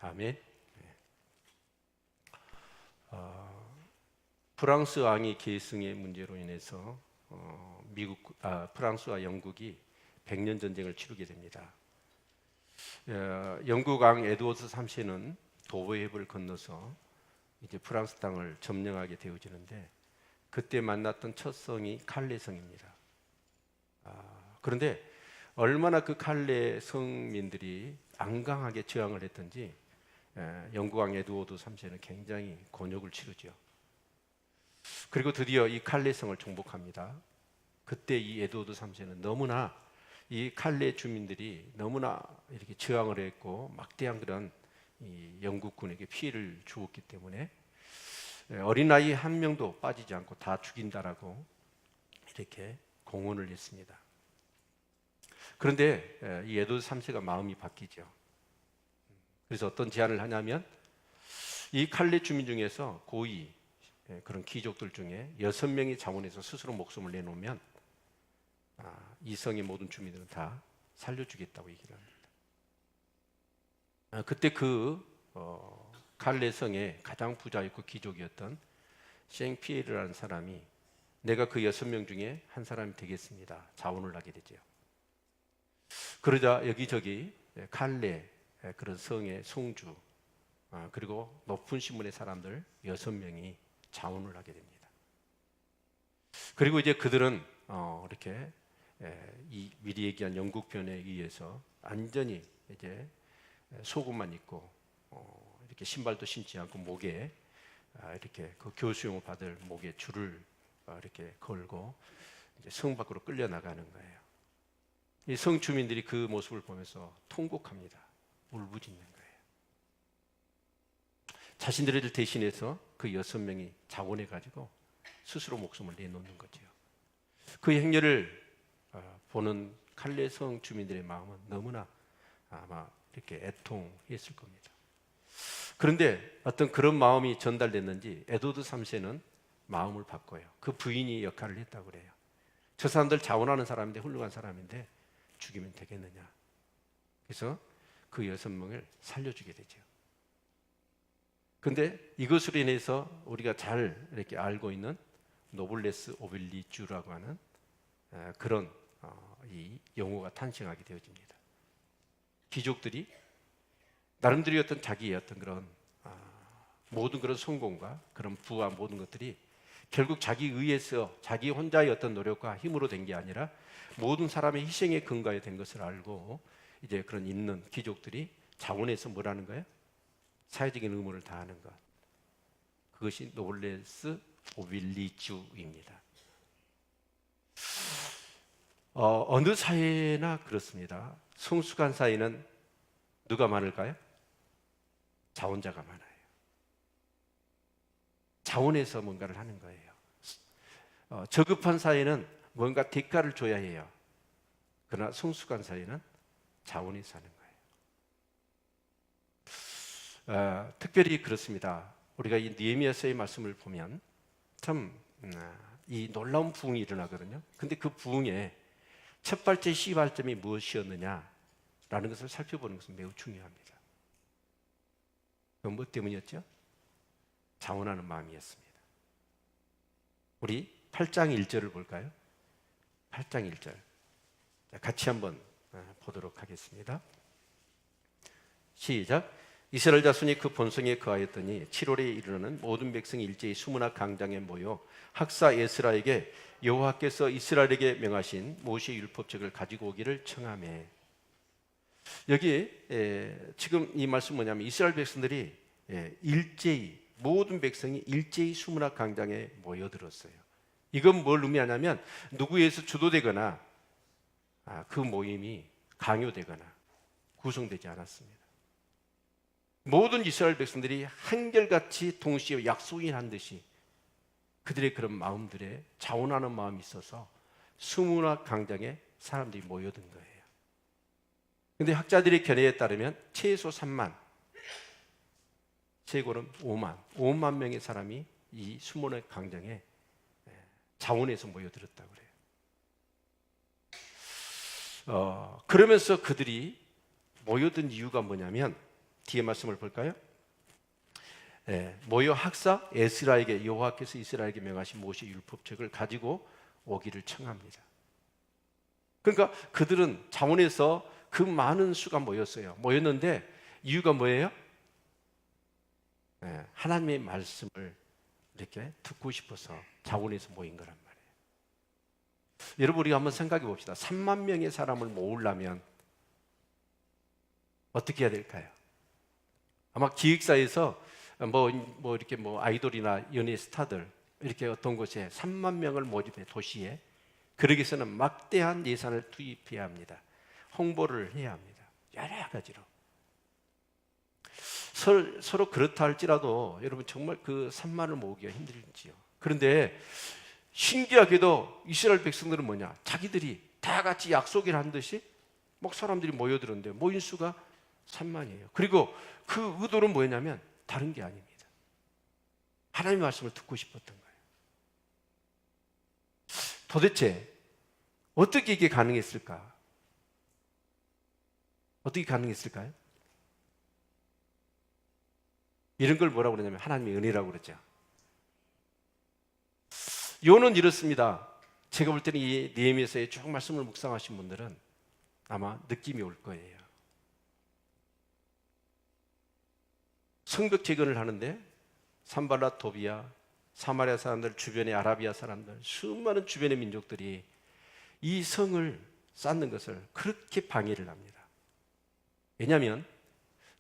아멘. 프랑스 왕위 계승의 문제로 인해서 프랑스와 영국이 100년 전쟁을 치르게 됩니다. 영국 왕 에드워드 3세는 도보해협을 건너서 이제 프랑스 땅을 점령하게 되어지는데 그때 만났던 첫 성이 칼레 성입니다. 그런데 얼마나 그 칼레 성민들이 안강하게 저항을 했던지 영국 왕 에드워드 3세는 굉장히 곤욕을 치르죠. 그리고 드디어 이 칼레 성을 정복합니다. 그때 이 에드워드 3세는 너무나 이 칼레 주민들이 너무나 이렇게 저항을 했고 막대한 그런 이 영국군에게 피해를 주었기 때문에 어린아이 한 명도 빠지지 않고 다 죽인다라고 이렇게 공언을 했습니다. 그런데 이 에드워드 3세가 마음이 바뀌죠. 그래서 어떤 제안을 하냐면 이 칼레 주민 중에서 고위 그런 귀족들 중에 6명이 자원해서 스스로 목숨을 내놓으면 이 성의 모든 주민들은 다 살려주겠다고 얘기를 합니다. 그때 칼레 성의 가장 부자였고 귀족이었던 생피에르라는 사람이 내가 그 6명 중에 한 사람이 되겠습니다. 자원을 하게 되죠. 그러자 여기저기 칼레 그런 성의 성주 그리고 높은 신분의 사람들 6명이 자원을 하게 됩니다. 그리고 이제 그들은 이렇게 이 미리 얘기한 영국 변에 의해서 완전히 이제 속옷만 입고 이렇게 신발도 신지 않고 목에 이렇게 그 교수용을 받을 목에 줄을 이렇게 걸고 이제 성 밖으로 끌려 나가는 거예요. 이 성 주민들이 그 모습을 보면서 통곡합니다. 울부짖는 거예요. 자신들을 대신해서 그 6명이 자원해 가지고 스스로 목숨을 내놓는 거죠. 그 행렬을 보는 칼레 성 주민들의 마음은 너무나 아마 이렇게 애통했을 겁니다. 그런데 어떤 그런 마음이 전달됐는지 에드워드 3세는 마음을 바꿔요. 그 부인이 역할을 했다고 그래요. 저 사람들 자원하는 사람인데 훌륭한 사람인데 죽이면 되겠느냐. 그래서 그 6명을 살려주게 되죠. 그런데 이것으로 인해서 우리가 잘 이렇게 알고 있는 노블레스 오빌리주라고 하는 그런 이 용어가 탄생하게 되어집니다. 귀족들이 나름대로 어떤 자기의 어떤 그런 모든 그런 성공과 그런 부와 모든 것들이 결국 자기 의해서 자기 혼자의 어떤 노력과 힘으로 된 게 아니라 모든 사람의 희생의 근거에 된 것을 알고 이제 그런 있는 귀족들이 자원해서 뭐라는 거예요? 사회적인 의무를 다하는 것. 그것이 노블레스 오빌리주입니다. 어느 사회나 그렇습니다. 성숙한 사회는 누가 많을까요? 자원자가 많아요. 자원해서 뭔가를 하는 거예요. 저급한 사회는 뭔가 대가를 줘야 해요. 그러나 성숙한 사회는 자원해서 하는 거예요. 특별히 그렇습니다. 우리가 이 느헤미야서의 말씀을 보면 참 이 놀라운 부흥이 일어나거든요. 근데 그 부흥의 첫 발제 시발점이 무엇이었느냐라는 것을 살펴보는 것은 매우 중요합니다. 그건 뭐 때문이었죠? 자원하는 마음이었습니다. 우리 8장 1절을 볼까요? 8장 1절 같이 한번 보도록 하겠습니다. 시작. 이스라엘 자손이 그 본성에 거하였더니 7월에 이르는 모든 백성이 일제히 수문학 강장에 모여 학사 에스라에게 여호와께서 이스라엘에게 명하신 모세의 율법책을 가지고 오기를 청하매. 여기 지금 이 말씀 뭐냐면 이스라엘 백성들이 일제히 모든 백성이 일제히 수문학 강장에 모여들었어요. 이건 뭘 의미하냐면 누구에서 주도되거나 그 모임이 강요되거나 구성되지 않았습니다. 모든 이스라엘 백성들이 한결같이 동시에 약속인 듯이 그들의 그런 마음들에 자원하는 마음이 있어서 수문학 강장에 사람들이 모여든 거예요. 그런데 학자들의 견해에 따르면 최소 3만, 최고는 5만 명의 사람이 이 수문학 강장에 자원해서 모여들었다고 그래요. 그러면서 그들이 모여든 이유가 뭐냐면 뒤에 말씀을 볼까요? 모여 학사 에스라에게 여호와께서 이스라엘에게 명하신 모세 율법책을 가지고 오기를 청합니다. 그러니까 그들은 자원에서 그 많은 수가 모였는데 이유가 뭐예요? 하나님의 말씀을 이렇게 듣고 싶어서 자원에서 모인 거란 말이에요. 여러분, 우리가 한번 생각해 봅시다. 3만 명의 사람을 모으려면 어떻게 해야 될까요? 아마 기획사에서 이렇게 아이돌이나 연예 스타들 이렇게 어떤 곳에 3만 명을 모집해 도시에, 그러기 위해서는 막대한 예산을 투입해야 합니다. 홍보를 해야 합니다. 여러 가지로. 서로 그렇다 할지라도 여러분 정말 그 3만을 모으기가 힘들지요. 그런데 신기하게도 이스라엘 백성들은 뭐냐? 자기들이 다 같이 약속을 한 듯이 막 사람들이 모여들었는데 모인 수가 3만이에요. 그리고 그 의도는 뭐였냐면 다른 게 아닙니다. 하나님의 말씀을 듣고 싶었던 거예요. 도대체 어떻게 이게 가능했을까? 어떻게 가능했을까요? 이런 걸 뭐라고 그러냐면 하나님의 은혜라고 그러죠. 요는 이렇습니다. 제가 볼 때는 이 느헤미야서의 쭉 말씀을 묵상하신 분들은 아마 느낌이 올 거예요. 성벽 재건을 하는데 산발랏 도비야, 사마리아 사람들, 주변의 아라비아 사람들, 수많은 주변의 민족들이 이 성을 쌓는 것을 그렇게 방해를 합니다. 왜냐하면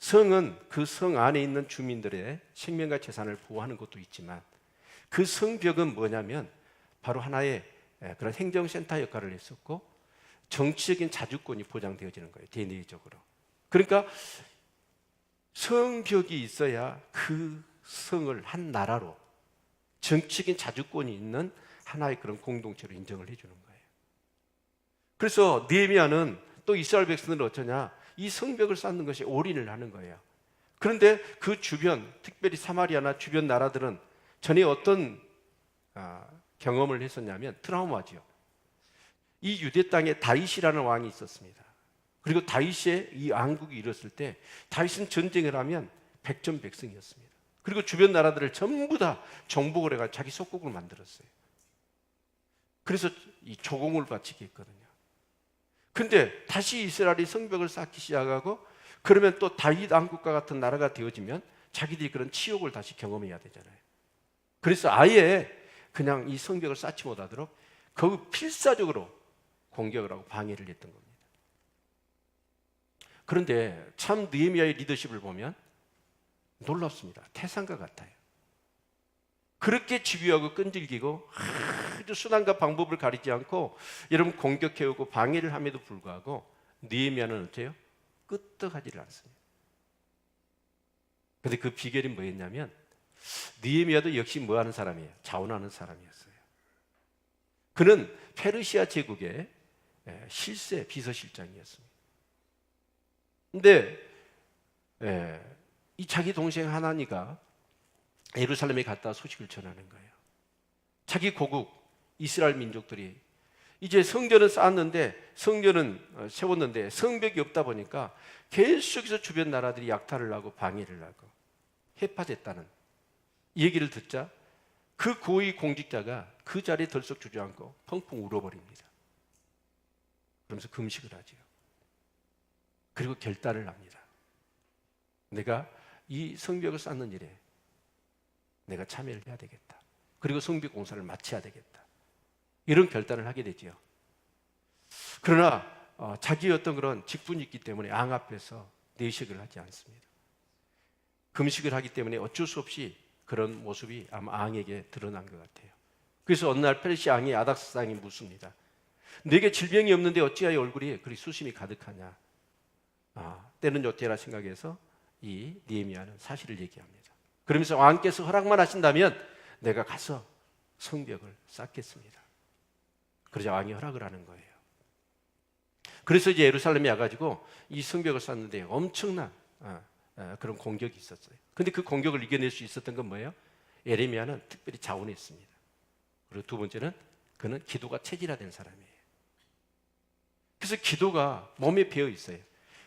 성은 그 성 안에 있는 주민들의 생명과 재산을 보호하는 것도 있지만 그 성벽은 뭐냐면 바로 하나의 그런 행정센터 역할을 했었고 정치적인 자주권이 보장되어지는 거예요. 대내적으로. 그러니까 성벽이 있어야 그 성을 한 나라로 정치적인 자주권이 있는 하나의 그런 공동체로 인정을 해주는 거예요. 그래서 느헤미야는 또 이스라엘 백성들은 어쩌냐? 이 성벽을 쌓는 것이 올인을 하는 거예요. 그런데 그 주변, 특별히 사마리아나 주변 나라들은 전에 어떤 경험을 했었냐면 트라우마지요. 이 유대 땅에 다윗이라는 왕이 있었습니다. 그리고 다윗의 이 왕국이 이뤘을 때 다윗은 전쟁을 하면 백전백승이었습니다. 그리고 주변 나라들을 전부 다 정복을 해가지고 자기 속국을 만들었어요. 그래서 이 조공을 바치게 했거든요. 근데 다시 이스라엘이 성벽을 쌓기 시작하고 그러면 또 다윗 왕국과 같은 나라가 되어지면 자기들이 그런 치욕을 다시 경험해야 되잖아요. 그래서 아예 그냥 이 성벽을 쌓지 못하도록 거의 필사적으로 공격을 하고 방해를 했던 겁니다. 그런데 참 느헤미야의 리더십을 보면 놀랍습니다. 태산과 같아요. 그렇게 집요하고 끈질기고 아주 수단과 방법을 가리지 않고 여러분 공격해오고 방해를 함에도 불구하고 느헤미야는 어때요? 끄떡하지를 않습니다. 그런데 그 비결이 뭐였냐면 느헤미야도 역시 뭐하는 사람이에요? 자원하는 사람이었어요. 그는 페르시아 제국의 실세 비서실장이었습니다. 근데 이 자기 동생 하나니가 예루살렘에 갔다 소식을 전하는 거예요. 자기 고국 이스라엘 민족들이 이제 성전은 쌓았는데 성전은 세웠는데 성벽이 없다 보니까 계속해서 주변 나라들이 약탈을 하고 방해를 하고 해파됐다는 이 얘기를 듣자 그 고위 공직자가 그 자리에 덜썩 주저앉고 펑펑 울어버립니다. 그러면서 금식을 하죠. 그리고 결단을 합니다. 내가 이 성벽을 쌓는 일에 내가 참여를 해야 되겠다. 그리고 성벽 공사를 마쳐야 되겠다. 이런 결단을 하게 되죠. 그러나 자기의 어떤 그런 직분이 있기 때문에 앙 앞에서 내식을 하지 않습니다. 금식을 하기 때문에 어쩔 수 없이 그런 모습이 아마 앙에게 드러난 것 같아요. 그래서 어느 날 페르시아 앙이 아닥사상이 묻습니다. 내게 질병이 없는데 어찌하여 얼굴이 그리 수심이 가득하냐. 때는 요때라 생각해서 이 느헤미야는 사실을 얘기합니다. 그러면서 왕께서 허락만 하신다면 내가 가서 성벽을 쌓겠습니다. 그러자 왕이 허락을 하는 거예요. 그래서 이제 예루살렘에 와가지고 이 성벽을 쌓는데 엄청난 그런 공격이 있었어요. 근데 그 공격을 이겨낼 수 있었던 건 뭐예요? 예레미야는 특별히 자원했습니다. 그리고 두 번째는 그는 기도가 체질화된 사람이에요. 그래서 기도가 몸에 배어 있어요.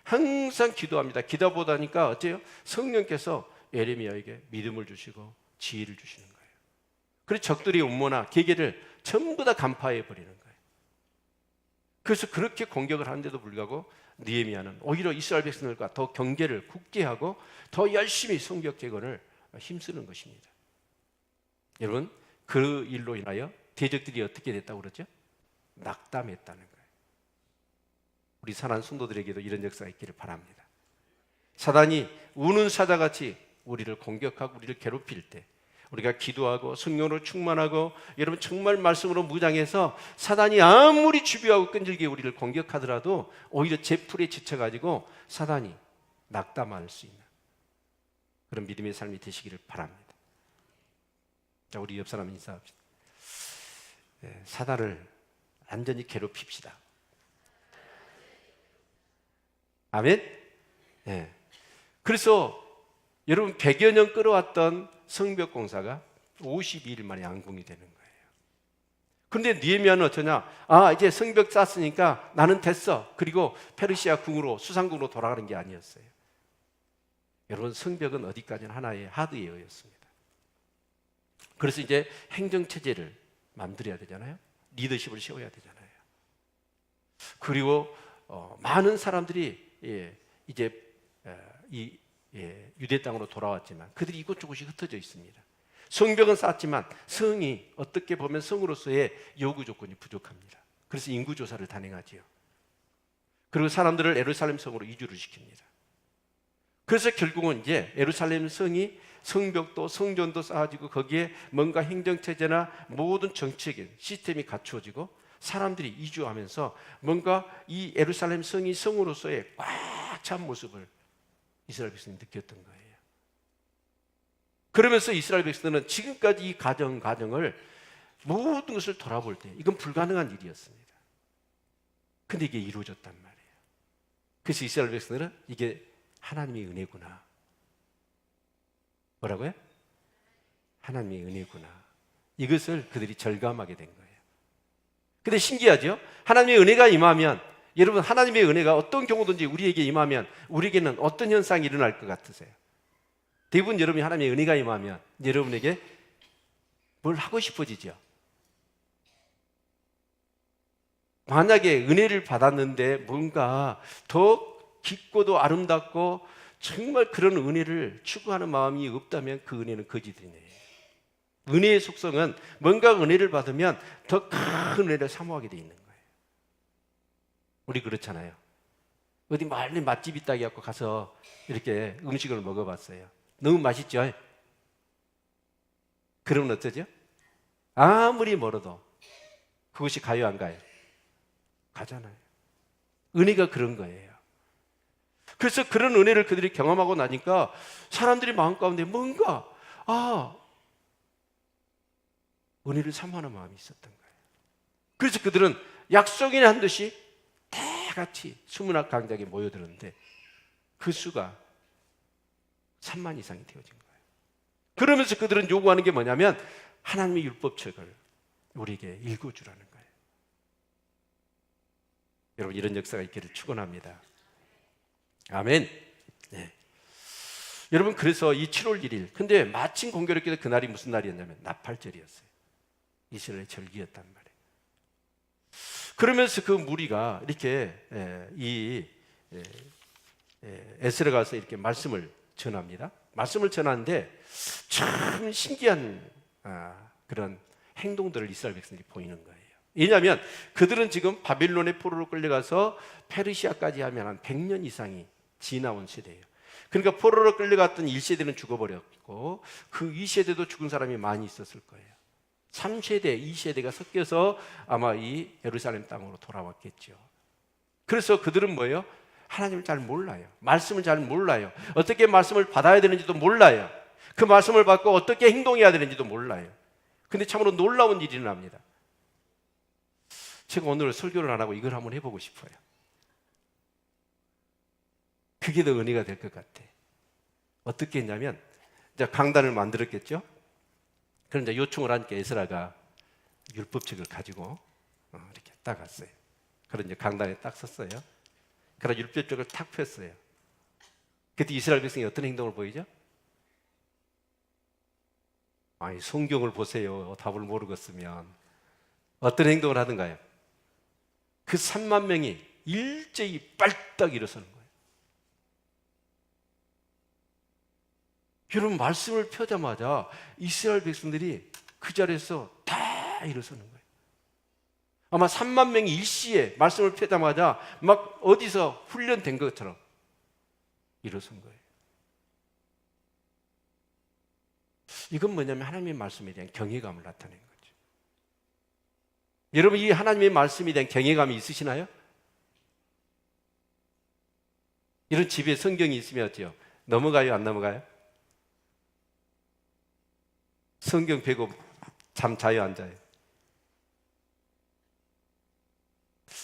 항상 기도합니다. 기도보다니까 어째요? 성령께서 예레미야에게 믿음을 주시고 지혜를 주시는 거예요. 그래서 적들이 음모나 계계를 전부 다 간파해 버리는 거예요. 그래서 그렇게 공격을 하는데도 불구하고 느헤미야는 오히려 이스라엘 백성들과 더 경계를 굳게 하고 더 열심히 성벽 재건을 힘쓰는 것입니다. 여러분, 그 일로 인하여 대적들이 어떻게 됐다고 그러죠? 낙담했다는 거예요. 우리 사랑하는 성도들에게도 이런 역사가 있기를 바랍니다. 사단이 우는 사자같이 우리를 공격하고 우리를 괴롭힐 때 우리가 기도하고 성령으로 충만하고 여러분 정말 말씀으로 무장해서 사단이 아무리 주비하고 끈질기게 우리를 공격하더라도 오히려 제풀에 지쳐가지고 사단이 낙담할 수 있는 그런 믿음의 삶이 되시기를 바랍니다. 자, 우리 옆 사람 인사합시다. 사단을 완전히 괴롭힙시다. 아멘? 네. 그래서 여러분 100여 년 끌어왔던 성벽 공사가 52일 만에 완공이 되는 거예요. 그런데 느헤미야는 어쩌냐? 이제 성벽 쌓았으니까 나는 됐어. 그리고 페르시아 궁으로 수상궁으로 돌아가는 게 아니었어요. 여러분, 성벽은 어디까지나 하나의 하드웨어였습니다. 그래서 이제 행정체제를 만들어야 되잖아요. 리더십을 세워야 되잖아요. 그리고 많은 사람들이 이제 이 유대 땅으로 돌아왔지만 그들이 이곳저곳이 흩어져 있습니다. 성벽은 쌓았지만 성이 어떻게 보면 성으로서의 요구 조건이 부족합니다. 그래서 인구조사를 단행하지요. 그리고 사람들을 예루살렘 성으로 이주를 시킵니다. 그래서 결국은 이제 예루살렘 성이 성벽도 성전도 쌓아지고 거기에 뭔가 행정체제나 모든 정치적인 시스템이 갖추어지고 사람들이 이주하면서 뭔가 이 예루살렘 성이 성으로서의 꽉 찬 모습을 이스라엘 백성이 느꼈던 거예요. 그러면서 이스라엘 백성들은 지금까지 이 가정을 모든 것을 돌아볼 때 이건 불가능한 일이었습니다. 근데 이게 이루어졌단 말이에요. 그래서 이스라엘 백성들은 이게 하나님의 은혜구나. 뭐라고요? 하나님의 은혜구나. 이것을 그들이 절감하게 된 거예요. 근데 신기하죠? 하나님의 은혜가 임하면, 여러분, 하나님의 은혜가 어떤 경우든지 우리에게 임하면 우리에게는 어떤 현상이 일어날 것 같으세요? 대부분 여러분이 하나님의 은혜가 임하면 여러분에게 뭘 하고 싶어지죠? 만약에 은혜를 받았는데 뭔가 더 깊고도 아름답고 정말 그런 은혜를 추구하는 마음이 없다면 그 은혜는 거짓이네요. 은혜의 속성은 뭔가 은혜를 받으면 더 큰 은혜를 사모하게 돼 있는 거예요. 우리 그렇잖아요. 어디 멀리 맛집 있다고 해서 가서 이렇게 음식을 먹어봤어요. 너무 맛있죠? 그러면 어쩌죠? 아무리 멀어도 그것이 가요, 안 가요? 가잖아요. 은혜가 그런 거예요. 그래서 그런 은혜를 그들이 경험하고 나니까 사람들이 마음 가운데 뭔가 은혜를 사모하는 마음이 있었던 거예요. 그래서 그들은 약속이 한 듯이 다 같이 수문학 강장에 모여드는데 그 수가 3만 이상이 되어진 거예요. 그러면서 그들은 요구하는 게 뭐냐면 하나님의 율법책을 우리에게 읽어주라는 거예요. 여러분, 이런 역사가 있기를 축원합니다. 아멘. 네. 여러분, 그래서 이 7월 1일, 근데 마침 공교롭게도 그날이 무슨 날이었냐면 나팔절이었어요. 이스라엘의 절기였단 말이에요. 그러면서 그 무리가 이렇게 에스라가 가서 이렇게 말씀을 전합니다. 말씀을 전하는데 참 신기한 그런 행동들을 이스라엘 백성들이 보이는 거예요. 왜냐하면 그들은 지금 바빌론의 포로로 끌려가서 페르시아까지 하면 한 100년 이상이 지나온 세대예요. 그러니까 포로로 끌려갔던 1세대는 죽어버렸고 그 2세대도 죽은 사람이 많이 있었을 거예요. 3세대, 2세대가 섞여서 아마 이 예루살렘 땅으로 돌아왔겠죠. 그래서 그들은 뭐예요? 하나님을 잘 몰라요. 말씀을 잘 몰라요. 어떻게 말씀을 받아야 되는지도 몰라요. 그 말씀을 받고 어떻게 행동해야 되는지도 몰라요. 근데 참으로 놀라운 일이 일어납니다. 제가 오늘 설교를 안 하고 이걸 한번 해보고 싶어요. 그게 더 은혜가 될 것 같아. 어떻게 했냐면 이제 강단을 만들었겠죠. 그런데 요청을 하니까 에스라가 율법책을 가지고 이렇게 딱 왔어요. 그런 이제 강단에 딱 섰어요. 그러나 율법적을 탁 폈어요. 그때 이스라엘 백성이 어떤 행동을 보이죠? 아니, 성경을 보세요. 답을 모르겠으면 어떤 행동을 하던가요? 그 3만 명이 일제히 빨딱 일어서는 거예요. 여러분, 말씀을 펴자마자 이스라엘 백성들이 그 자리에서 다 일어서는 거예요. 아마 3만 명이 일시에 말씀을 펴자마자 막 어디서 훈련된 것처럼 일어선 거예요. 이건 뭐냐면 하나님의 말씀에 대한 경외감을 나타낸 거죠. 여러분, 이 하나님의 말씀에 대한 경외감이 있으시나요? 이런 집에 성경이 있으면 어때요? 넘어가요, 안 넘어가요? 성경 펴고 잠 자요, 안 자요?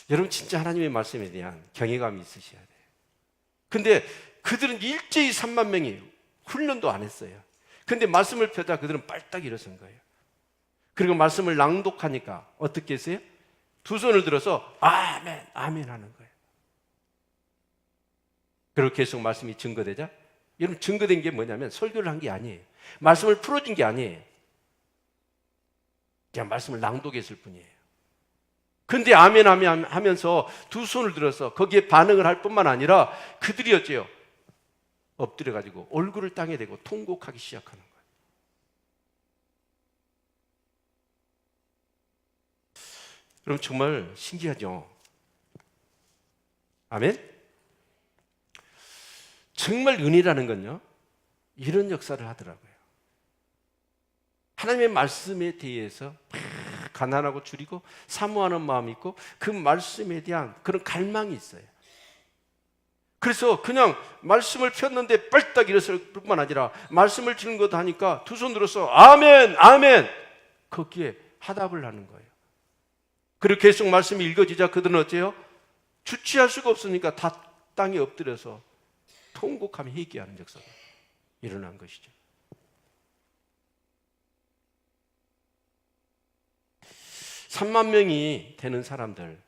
여러분, 진짜 하나님의 말씀에 대한 경외감이 있으셔야 돼요. 근데 그들은 일제히 3만 명이 훈련도 안 했어요. 근데 말씀을 펴자 그들은 빨딱 일어선 거예요. 그리고 말씀을 낭독하니까 어떻게 했어요? 두 손을 들어서 아멘, 아멘 하는 거예요. 그리고 계속 말씀이 증거되자, 여러분, 증거된 게 뭐냐면 설교를 한 게 아니에요. 말씀을 풀어준 게 아니에요. 그냥 말씀을 낭독했을 뿐이에요. 근데 아멘, 아멘 하면서 두 손을 들어서 거기에 반응을 할 뿐만 아니라 그들이 어째요? 엎드려가지고 얼굴을 땅에 대고 통곡하기 시작하는 거예요. 그럼 정말 신기하죠? 아멘? 정말 은혜라는 건요, 이런 역사를 하더라고요. 하나님의 말씀에 대해서 가난하고 줄이고 사모하는 마음이 있고 그 말씀에 대한 그런 갈망이 있어요. 그래서 그냥 말씀을 폈는데 빨딱 일어설 뿐만 아니라 말씀을 주는 것도 하니까 두 손 들어서 아멘, 아멘, 거기에 화답을 하는 거예요. 그리고 계속 말씀이 읽어지자 그들은 어째요? 주체할 수가 없으니까 다 땅에 엎드려서 통곡하며 회개하는 역사가 일어난 것이죠. (3만 명이 되는 사람들,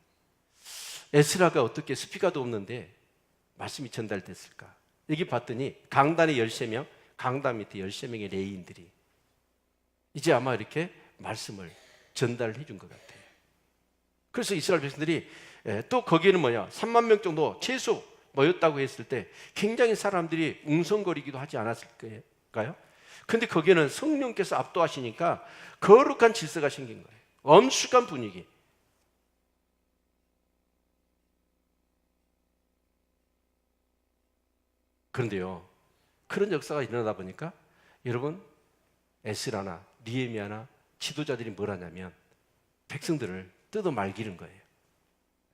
에스라가 어떻게 스피커도 없는데 말씀이 전달됐을까? 여기 봤더니 강단에 13명, 강단 밑에 13명의 레위인들이 이제 아마 이렇게 말씀을 전달해 준 것 같아요. 그래서 이스라엘 백성들이 또 거기에는 3만 명 정도 최소 모였다고 했을 때 굉장히 사람들이 웅성거리기도 하지 않았을까요? 근데 거기에는 성령께서 압도하시니까 거룩한 질서가 생긴 거예요. 엄숙한 분위기. 그런데요, 그런 역사가 일어나다 보니까 여러분, 에스라나 느헤미야나 지도자들이 뭘 하냐면 백성들을 뜯어 말기는 거예요.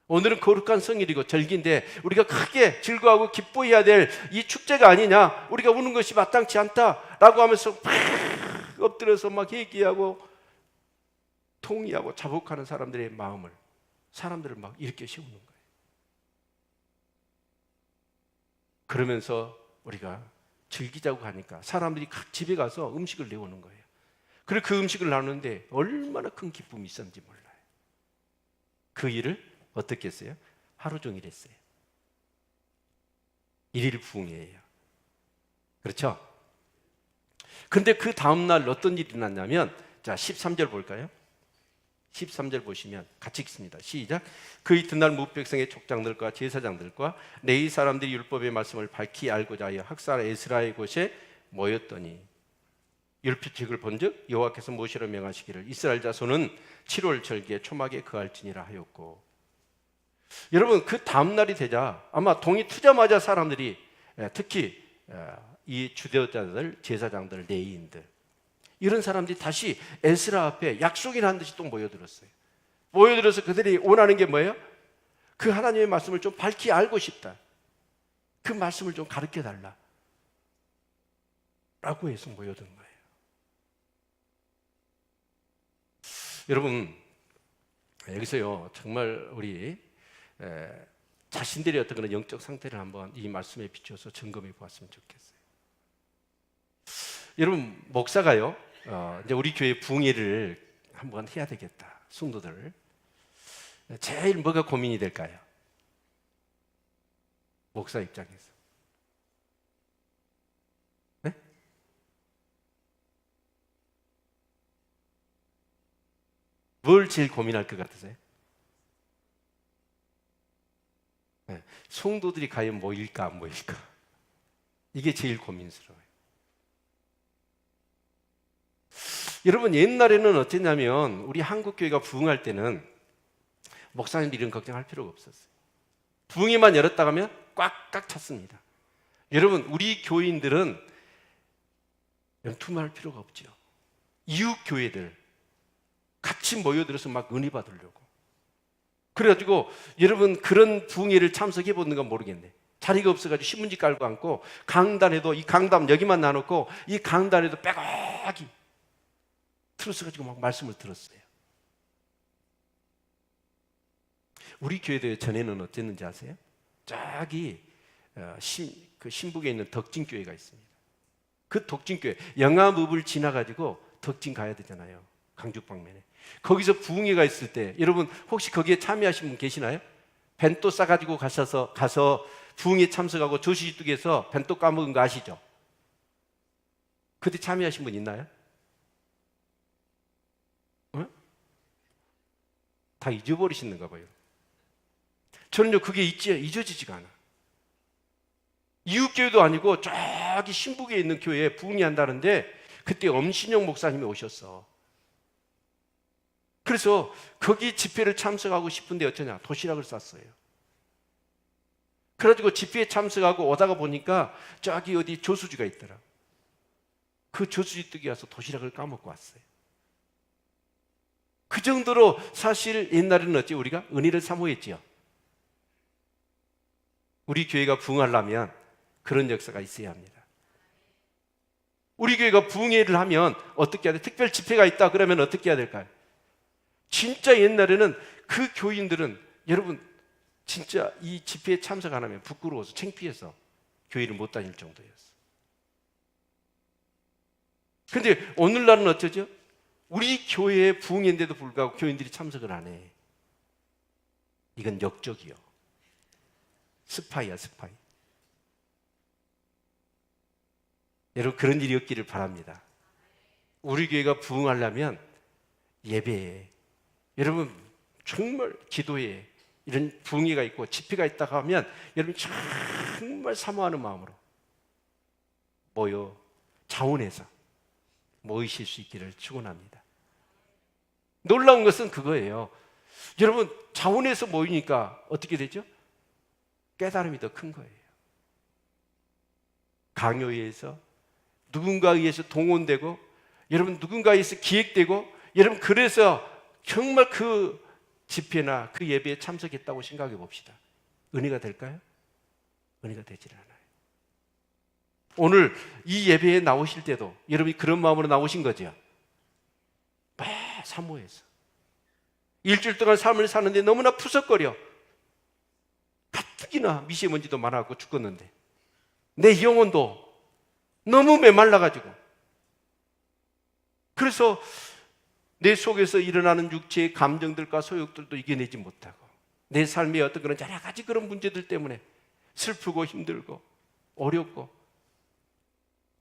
오늘은 거룩한 성일이고 절기인데 우리가 크게 즐거워하고 기뻐해야 될 이 축제가 아니냐, 우리가 우는 것이 마땅치 않다라고 하면서 막 엎드려서 막 얘기하고 통의하고 자복하는 사람들의 마음을, 사람들을 막 일으켜 세우는 거예요. 그러면서 우리가 즐기자고 하니까 사람들이 각 집에 가서 음식을 내오는 거예요. 그리고 그 음식을 나누는데 얼마나 큰 기쁨이 있었는지 몰라요. 그 일을 어떻게 했어요? 하루 종일 했어요. 일일 부흥회예요. 그렇죠? 근데 그 다음날 어떤 일이 났냐면, 자, 13절 볼까요? 13절 보시면 같이 읽습니다. 시작. 그 이튿날 무백성의 족장들과 제사장들과 레위 사람들이 율법의 말씀을 밝히 알고자 하여 학사 에스라의 곳에 모였더니 율법책을 본즉 여호와께서 모세로 명하시기를 이스라엘 자손은 7월 절기에 초막에 거할지니라 하였고, 여러분, 그 다음 날이 되자 아마 동이 트자마자 사람들이, 특히 이 주도자들, 제사장들, 레위인들, 이런 사람들이 다시 에스라 앞에 약속이라는 듯이 또 모여들었어요. 모여들어서 그들이 원하는 게 뭐예요? 그 하나님의 말씀을 좀 밝히 알고 싶다. 그 말씀을 좀 가르쳐달라 라고 해서 모여든 거예요. 여러분, 여기서요, 정말 우리 자신들의 어떤 그런 영적 상태를 한번 이 말씀에 비추어서 점검해 보았으면 좋겠어요. 여러분, 목사가요, 이제 우리 교회 부흥회를 한번 해야 되겠다. 성도들, 제일 뭐가 고민이 될까요? 목사 입장에서. 네? 뭘 제일 고민할 것 같으세요? 네. 성도들이 과연 모일까 안 모일까? 이게 제일 고민스러워요. 여러분, 옛날에는 어땠냐면 우리 한국교회가 부흥할 때는 목사님 이런 걱정할 필요가 없었어요. 부흥회만 열었다 가면 꽉꽉 찼습니다. 여러분, 우리 교인들은 두말할 필요가 없죠. 이웃 교회들 같이 모여들어서 막 은혜 받으려고. 그래가지고 여러분, 그런 부흥회를 참석해 보는 건 모르겠네. 자리가 없어가지고 신문지 깔고 앉고, 강단에도 이 강단 여기만 놔놓고 이 강단에도 빼곡히 틀어서가지고 막 말씀을 들었어요. 우리 교회도 전에는 어땠는지 아세요? 저기 그 신북에 있는 덕진교회가 있습니다. 그 덕진교회 영암읍을 지나가지고 덕진 가야 되잖아요. 강주 방면에. 거기서 부흥회가 있을 때 여러분 혹시 거기에 참여하신 분 계시나요? 벤또 싸가지고 가서 부흥회 참석하고 조시주뚝에서 벤또 까먹은 거 아시죠? 그때 참여하신 분 있나요? 어? 다 잊어버리시는가 봐요. 저는요 그게 잊어지지가 않아. 이웃교회도 아니고 저기 신북에 있는 교회에 부흥회 한다는데 그때 엄신영 목사님이 오셨어. 그래서 거기 집회를 참석하고 싶은데 어쩌냐, 도시락을 쌌어요. 그래가지고 집회에 참석하고 오다가 보니까 저기 어디 조수지가 있더라. 그 조수지 뜨기 와서 도시락을 까먹고 왔어요. 그 정도로 사실 옛날에는 어찌 우리가 은혜를 사모했지요. 우리 교회가 부흥하려면 그런 역사가 있어야 합니다. 우리 교회가 부흥회를 하면 어떻게 해야 돼? 특별 집회가 있다 그러면 어떻게 해야 될까요? 진짜 옛날에는 그 교인들은 여러분 진짜 이 집회에 참석 안 하면 부끄러워서 창피해서 교회를 못 다닐 정도였어. 그런데 오늘날은 어쩌죠? 우리 교회의 부흥회인데도 불구하고 교인들이 참석을 안 해. 이건 역적이요. 스파이야, 스파이. 여러분 그런 일이 없기를 바랍니다. 우리 교회가 부흥하려면 예배에, 여러분 정말 기도에 이런 부흥회가 있고 집회가 있다고 하면 여러분 정말 사모하는 마음으로 모여 자원해서 모이실 수 있기를 축원합니다. 놀라운 것은 그거예요. 여러분 자원해서 모이니까 어떻게 되죠? 깨달음이 더 큰 거예요. 강요에 의해서 누군가에 의해서 동원되고 여러분 누군가에 의해서 기획되고 여러분 그래서 정말 그 집회나 그 예배에 참석했다고 생각해 봅시다. 은혜가 될까요? 은혜가 되질 않아요. 오늘 이 예배에 나오실 때도 여러분이 그런 마음으로 나오신 거죠. 막 사모해서 일주일 동안 삶을 사는데 너무나 푸석거려. 가뜩이나 미세먼지도 많아갖고 죽겠는데 내 영혼도 너무 메말라가지고 그래서 내 속에서 일어나는 육체의 감정들과 소욕들도 이겨내지 못하고 내 삶의 어떤 그런 여러 가지 그런 문제들 때문에 슬프고 힘들고 어렵고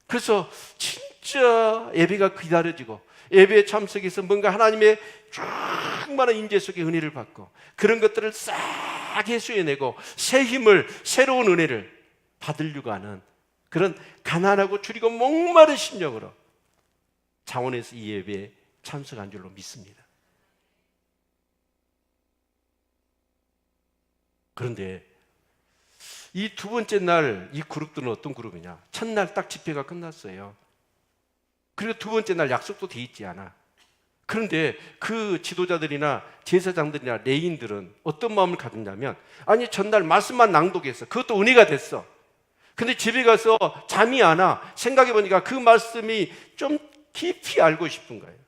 그래서 진짜 예배가 기다려지고 예배에 참석해서 뭔가 하나님의 충만한 인재 속에 은혜를 받고 그런 것들을 싹 해소해내고 새 힘을 새로운 은혜를 받으려고 하는 그런 가난하고 줄이고 목마른 심령으로 자원해서 이 예배에 참석한 줄로 믿습니다. 그런데 이 두 번째 날 이 그룹들은 어떤 그룹이냐? 첫날 딱 집회가 끝났어요. 그리고 두 번째 날 약속도 돼 있지 않아. 그런데 그 지도자들이나 제사장들이나 레인들은 어떤 마음을 가졌냐면 아니 전날 말씀만 낭독했어. 그것도 은혜가 됐어. 근데 집에 가서 잠이 안 와. 생각해 보니까 그 말씀이 좀 깊이 알고 싶은 거예요.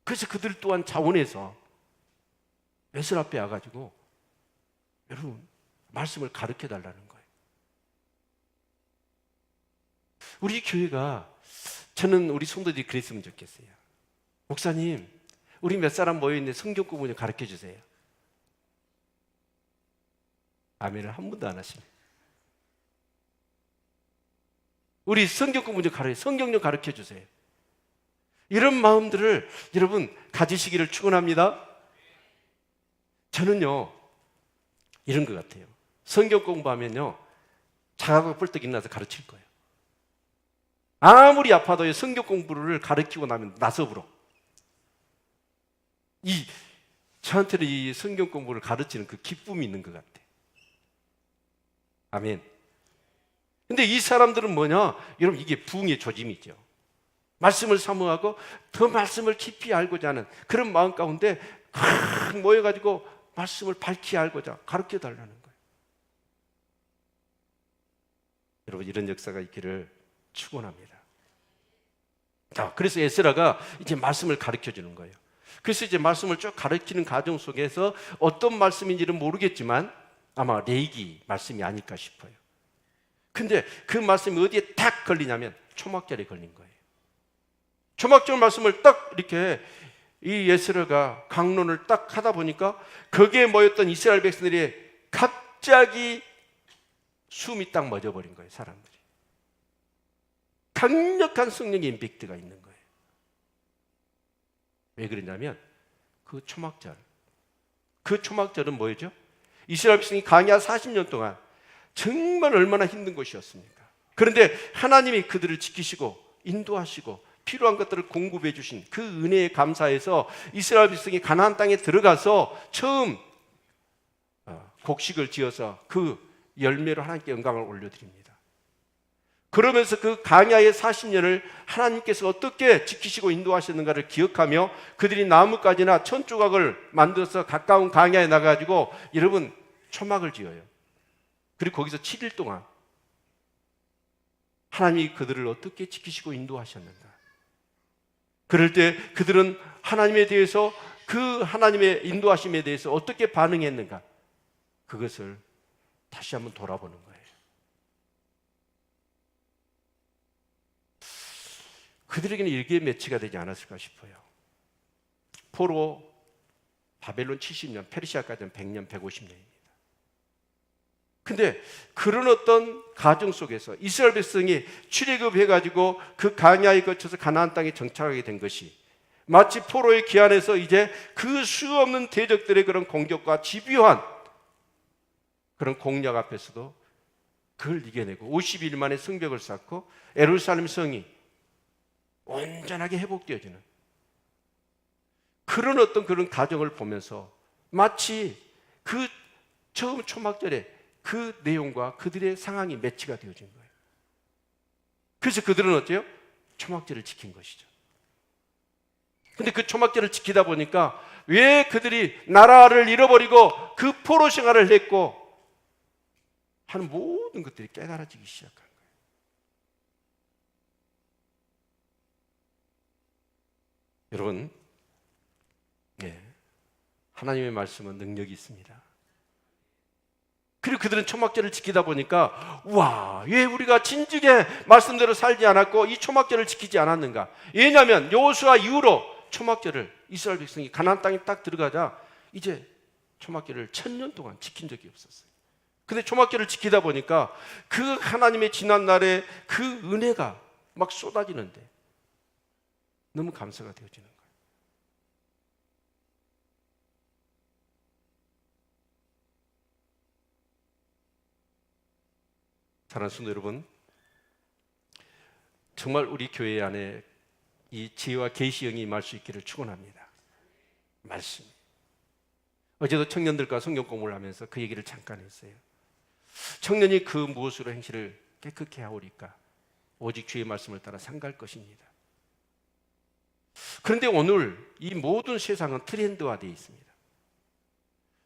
그래서 그들 또한 자원해서 웨슬 앞에 와가지고 여러분 말씀을 가르쳐 달라는 거예요. 우리 교회가 저는 우리 성도들이 그랬으면 좋겠어요. 목사님, 우리 몇 사람 모여있는데 성경 구문 좀 가르쳐 주세요. 아멘을 한 번도 안 하시네. 우리 성경 공부 좀 성경 좀 가르쳐 주세요. 이런 마음들을 여러분 가지시기를 축원합니다. 저는요 이런 것 같아요. 성경 공부하면요 자각이 뿔떡 일어나서 가르칠 거예요. 아무리 아파도 성경 공부를 가르치고 나면 나서불어. 저한테는 이 성경 공부를 가르치는 그 기쁨이 있는 것 같아. 아멘. 근데 이 사람들은 뭐냐? 여러분 이게 부흥의 조짐이죠. 말씀을 사모하고 더 말씀을 깊이 알고자 하는 그런 마음 가운데 모여가지고 말씀을 밝히 알고자 가르쳐 달라는 거예요. 여러분 이런 역사가 있기를 축원합니다. 자, 그래서 에스라가 이제 말씀을 가르쳐 주는 거예요. 그래서 이제 말씀을 쭉 가르치는 과정 속에서 어떤 말씀인지는 모르겠지만 아마 레위기 말씀이 아닐까 싶어요. 근데 그 말씀이 어디에 딱 걸리냐면 초막절에 걸린 거예요. 초막절 말씀을 딱 이렇게 이 에스라가 강론을 딱 하다 보니까 거기에 모였던 이스라엘 백성들이 갑자기 숨이 딱 멎어버린 거예요. 사람들이 강력한 성령의 임팩트가 있는 거예요. 왜 그러냐면 그 초막절은 뭐였죠? 이스라엘 백성이 광야 40년 동안 정말 얼마나 힘든 것이었습니까? 그런데 하나님이 그들을 지키시고 인도하시고 필요한 것들을 공급해 주신 그 은혜에 감사해서 이스라엘 백성이 가나안 땅에 들어가서 처음 곡식을 지어서 그 열매로 하나님께 영광을 올려드립니다. 그러면서 그 광야의 40년을 하나님께서 어떻게 지키시고 인도하셨는가를 기억하며 그들이 나뭇가지나 천조각을 만들어서 가까운 광야에 나가지고 여러분 초막을 지어요. 그리고 거기서 7일 동안 하나님이 그들을 어떻게 지키시고 인도하셨는가. 그럴 때 그들은 하나님에 대해서 그 하나님의 인도하심에 대해서 어떻게 반응했는가. 그것을 다시 한번 돌아보는 거예요. 그들에게는 일기의 매치가 되지 않았을까 싶어요. 포로 바벨론 70년, 페르시아까지는 100년, 150년입니다. 근데 그런 어떤 가정 속에서 이스라엘 백성이 출애굽해가지고 그 광야에 거쳐서 가나안 땅에 정착하게 된 것이 마치 포로의 기한에서 이제 그 수없는 대적들의 그런 공격과 집요한 그런 공략 앞에서도 그걸 이겨내고 50일 만에 성벽을 쌓고 예루살렘 성이 온전하게 회복되어지는 그런 어떤 그런 가정을 보면서 마치 그 처음 초막절에 그 내용과 그들의 상황이 매치가 되어진 거예요. 그래서 그들은 어때요? 초막절을 지킨 것이죠. 근데 그 초막절을 지키다 보니까 왜 그들이 나라를 잃어버리고 그 포로 생활을 했고 하는 모든 것들이 깨달아지기 시작한 거예요. 여러분, 하나님의 말씀은 능력이 있습니다. 그리고 그들은 초막절을 지키다 보니까 와, 왜 우리가 진즉에 말씀대로 살지 않았고 이 초막절을 지키지 않았는가? 왜냐하면 여호수아 이후로 초막절을 이스라엘 백성이 가나안 땅에 딱 들어가자 이제 초막절을 1000년 동안 지킨 적이 없었어요. 근데 초막절을 지키다 보니까 그 하나님의 지난 날에 그 은혜가 막 쏟아지는데 너무 감사가 되어지는 거예요. 사랑하는 성도 여러분, 정말 우리 교회 안에 이 지혜와 계시 영이 임할 수 있기를 축원합니다. 말씀. 어제도 청년들과 성경 공부를 하면서 그 얘기를 잠깐 했어요. 청년이 그 무엇으로 행실을 깨끗게 하오리까? 오직 주의 말씀을 따라 상갈 것입니다. 그런데 오늘 이 모든 세상은 트렌드화되어 있습니다.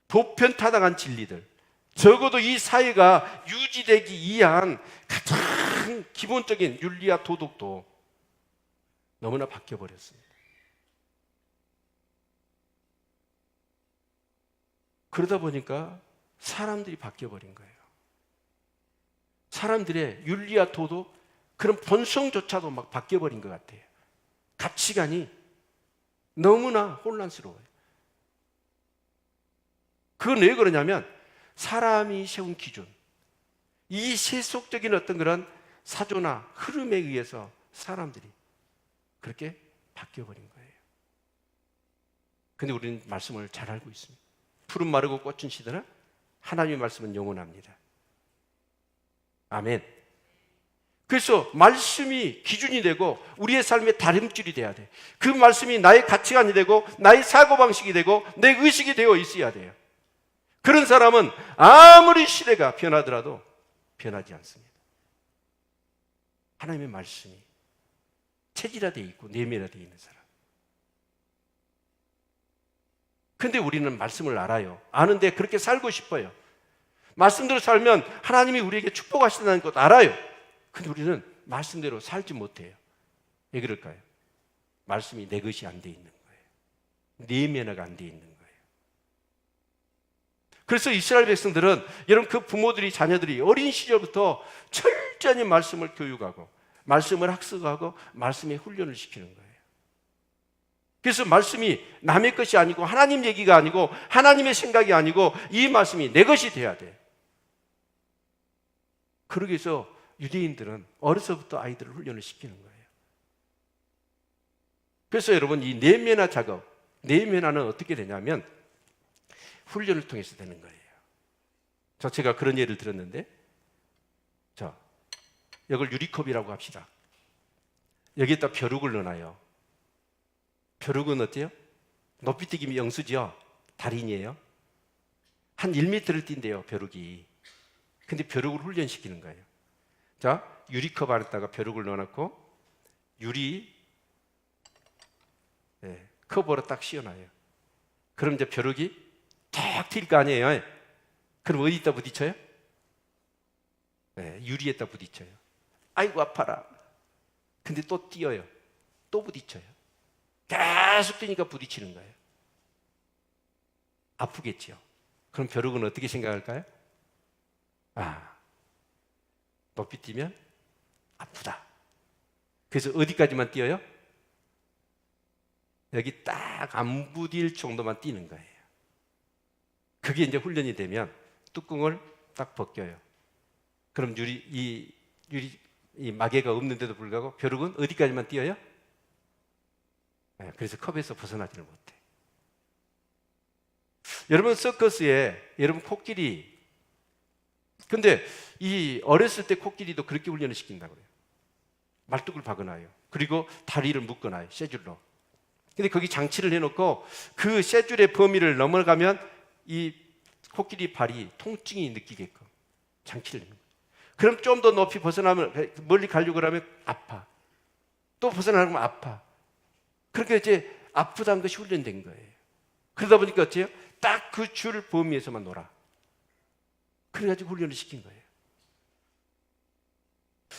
보편타당한 진리들, 적어도 이 사회가 유지되기 위한 가장 기본적인 윤리와 도덕도 너무나 바뀌어버렸습니다. 그러다 보니까 사람들이 바뀌어버린 거예요. 사람들의 윤리와 도덕, 그런 본성조차도 막 바뀌어버린 것 같아요. 가치관이 너무나 혼란스러워요. 그건 왜 그러냐면 사람이 세운 기준, 이 세속적인 어떤 그런 사조나 흐름에 의해서 사람들이 그렇게 바뀌어버린 거예요. 근데 우리는 말씀을 잘 알고 있습니다. 푸른 마르고 꽃은 시드나 하나님의 말씀은 영원합니다. 아멘. 그래서 말씀이 기준이 되고 우리의 삶의 다름줄이 돼야 돼. 그 말씀이 나의 가치관이 되고 나의 사고방식이 되고 내 의식이 되어 있어야 돼요. 그런 사람은 아무리 시대가 변하더라도 변하지 않습니다. 하나님의 말씀이 체질화되어 있고 내면화되어 있는 사람. 근데 우리는 말씀을 알아요. 아는데 그렇게 살고 싶어요. 말씀대로 살면 하나님이 우리에게 축복하신다는 것 알아요. 근데 우리는 말씀대로 살지 못해요. 왜 그럴까요? 말씀이 내 것이 안 돼 있는 거예요. 내면화가 안 돼 있는 거예요. 그래서 이스라엘 백성들은 여러분 그 부모들이 자녀들이 어린 시절부터 철저히 말씀을 교육하고 말씀을 학습하고 말씀에 훈련을 시키는 거예요. 그래서 말씀이 남의 것이 아니고 하나님 얘기가 아니고 하나님의 생각이 아니고 이 말씀이 내 것이 돼야 돼요. 그러기 위해서 유대인들은 어려서부터 아이들을 훈련을 시키는 거예요. 그래서 여러분 이 내면화 작업, 내면화는 어떻게 되냐면 훈련을 통해서 되는 거예요. 제가 그런 예를 들었는데, 이걸 유리컵이라고 합시다. 여기에다 벼룩을 넣어놔요. 벼룩은 어때요? 높이뛰기 영수죠? 달인이에요. 한 1m를 뛴대요, 벼룩이. 근데 벼룩을 훈련시키는 거예요. 자, 유리컵 안에다가 벼룩을 넣어놓고 유리 컵으로 딱 씌워놔요. 그럼 이제 벼룩이 탁 튈 거 아니에요. 그럼 어디다 부딪혀요? 유리에다 부딪혀요. 아이고 아파라. 근데 또 뛰어요. 또 부딪혀요. 계속 뛰니까 부딪히는 거예요. 아프겠죠. 그럼 벼룩은 어떻게 생각할까요? 높이 뛰면 아프다. 그래서 어디까지만 뛰어요? 여기 딱 안 부딪힐 정도만 뛰는 거예요. 그게 이제 훈련이 되면 뚜껑을 딱 벗겨요. 그럼 이 마개가 없는데도 불구하고 벼룩은 어디까지만 뛰어요? 그래서 컵에서 벗어나지를 못해. 여러분 서커스에 여러분 코끼리, 근데 이 어렸을 때 코끼리도 그렇게 훈련을 시킨다고 그래요. 말뚝을 박아놔요. 그리고 다리를 묶어놔요. 쇠줄로. 근데 거기 장치를 해놓고 그 쇠줄의 범위를 넘어가면 이 코끼리 발이 통증이 느끼게끔 장치를 해놓는 거예요. 그럼 좀 더 높이 벗어나면 멀리 가려고 하면 아파. 또 벗어나면 아파. 그렇게 이제 아프다는 것이 훈련된 거예요. 그러다 보니까 어때요? 딱 그 줄 범위에서만 놀아. 그래가지고 훈련을 시킨 거예요.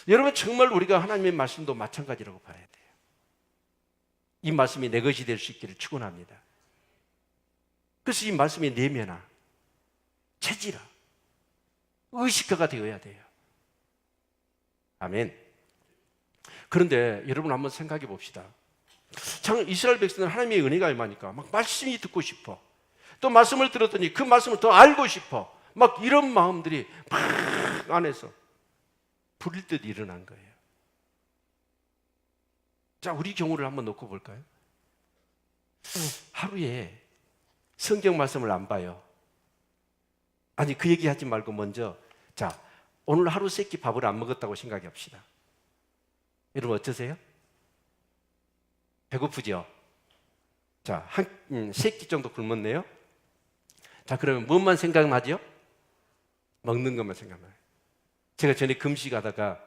여러분 정말 우리가 하나님의 말씀도 마찬가지라고 봐야 돼요. 이 말씀이 내 것이 될 수 있기를 축원합니다. 그래서 이 말씀이 내면화, 체질화, 의식화가 되어야 돼요. 아멘. 그런데 여러분 한번 생각해 봅시다. 참 이스라엘 백성은 하나님의 은혜가 임하니까 막 말씀이 듣고 싶어. 또 말씀을 들었더니 그 말씀을 더 알고 싶어. 막 이런 마음들이 막 안에서 불일 듯 일어난 거예요. 자, 우리 경우를 한번 놓고 볼까요? 하루에 성경 말씀을 안 봐요. 아니 그 얘기 하지 말고 먼저 자, 오늘 하루 세끼 밥을 안 먹었다고 생각해 봅시다. 여러분 어떠세요? 배고프죠? 자, 세 끼 정도 굶었네요. 자, 그러면 무엇만 생각나죠? 먹는 것만 생각나요. 제가 전에 금식하다가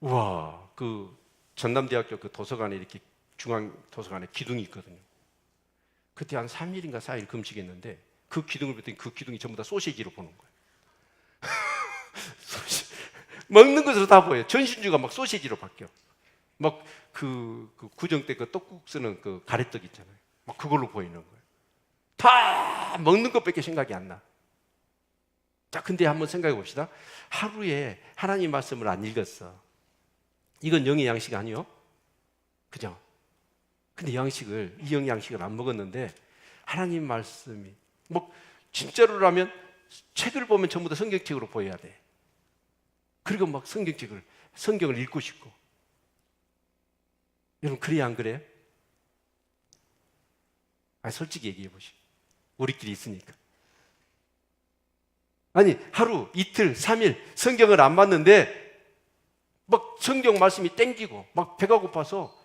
우와, 그 전남대학교 그 도서관에 이렇게 중앙 도서관에 기둥이 있거든요. 그때 한 3일인가 4일 금식했는데 그 기둥을 봤더니 그 기둥이 전부 다 소시지로 보는 거예요. 먹는 것으로 다 보여요. 전신주가 막 소시지로 바뀌어. 막 그 구정 때 그 떡국 쓰는 그 가래떡 있잖아요. 막 그걸로 보이는 거예요. 다 먹는 것밖에 생각이 안 나. 자, 근데 한번 생각해 봅시다. 하루에 하나님 말씀을 안 읽었어. 이건 영의 양식 아니요? 그죠? 근데 이 영의 양식을 안 먹었는데 하나님 말씀이 뭐 진짜로라면 책을 보면 전부 다 성경책으로 보여야 돼. 그리고 막 성경을 읽고 싶고. 여러분, 그래야 안 그래요? 솔직히 얘기해 보시오. 우리끼리 있으니까. 아니, 하루, 이틀, 3일 성경을 안 봤는데 막 성경 말씀이 땡기고 막 배가 고파서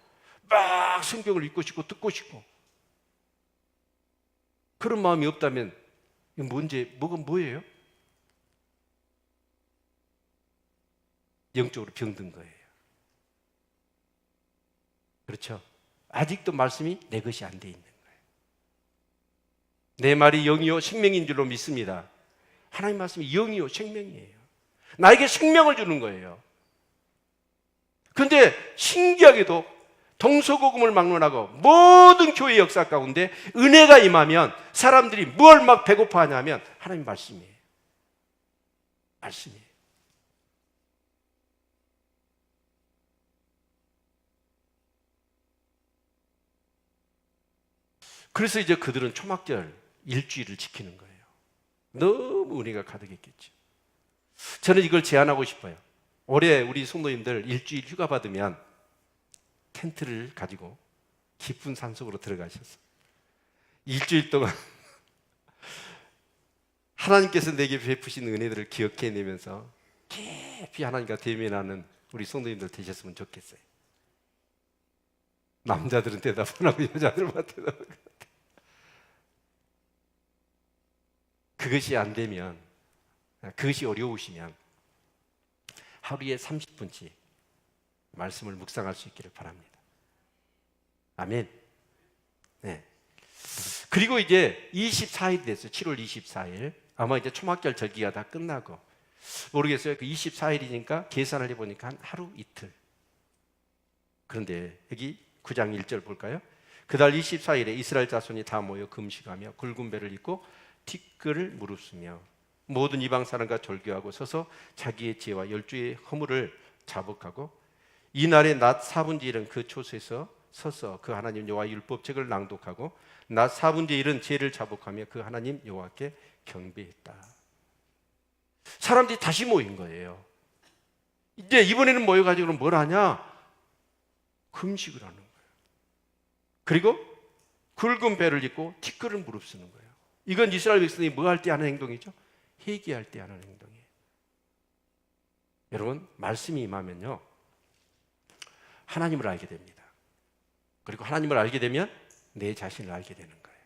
막 성경을 읽고 싶고 듣고 싶고. 그런 마음이 없다면 뭐가 뭐예요? 영적으로 병든 거예요. 그렇죠? 아직도 말씀이 내 것이 안 돼 있는 거예요. 내 말이 영이요 생명인 줄로 믿습니다. 하나님 말씀이 영이요 생명이에요. 나에게 생명을 주는 거예요. 그런데 신기하게도 동서고금을 막론하고 모든 교회 역사 가운데 은혜가 임하면 사람들이 뭘 막 배고파하냐면 하나님 말씀이에요. 말씀이에요. 그래서 이제 그들은 초막절 일주일을 지키는 거예요. 너무 은혜가 가득했겠죠. 저는 이걸 제안하고 싶어요. 올해 우리 성도님들 일주일 휴가 받으면 텐트를 가지고 깊은 산속으로 들어가셔서 일주일 동안 하나님께서 내게 베푸신 은혜들을 기억해내면서 깊이 하나님과 대면하는 우리 성도님들 되셨으면 좋겠어요. 남자들은 대답 안 하고 여자들만 대답하고. 그것이 안 되면, 그것이 어려우시면 하루에 30분씩 말씀을 묵상할 수 있기를 바랍니다. 아멘. 네. 그리고 이제 24일이 됐어요. 7월 24일. 아마 이제 초막절 절기가 다 끝나고, 모르겠어요. 그 24일이니까 계산을 해보니까 한 하루 이틀. 그런데 여기 9장 1절 볼까요? 그달 24일에 이스라엘 자손이 다 모여 금식하며 굵은 배를 입고 티끌을 무릅쓰며 모든 이방 사람과 절교하고 서서 자기의 지혜와 열주의 허물을 자복하고 이날의 낮 4분의 1은 그 초소에서 서서 그 하나님 여호와 율법책을 낭독하고 낮 4분의 1은 죄를 자복하며 그 하나님 여호와께 경배했다. 사람들이 다시 모인 거예요. 이제 이번에는 모여가지고 뭘 하냐? 금식을 하는 거예요. 그리고 굵은 배를 입고 티끌을 무릅쓰는 거예요. 이건 이스라엘 백성이 뭐 할 때 하는 행동이죠? 회개할 때 하는 행동이에요. 여러분, 말씀이 임하면요 하나님을 알게 됩니다. 그리고 하나님을 알게 되면 내 자신을 알게 되는 거예요.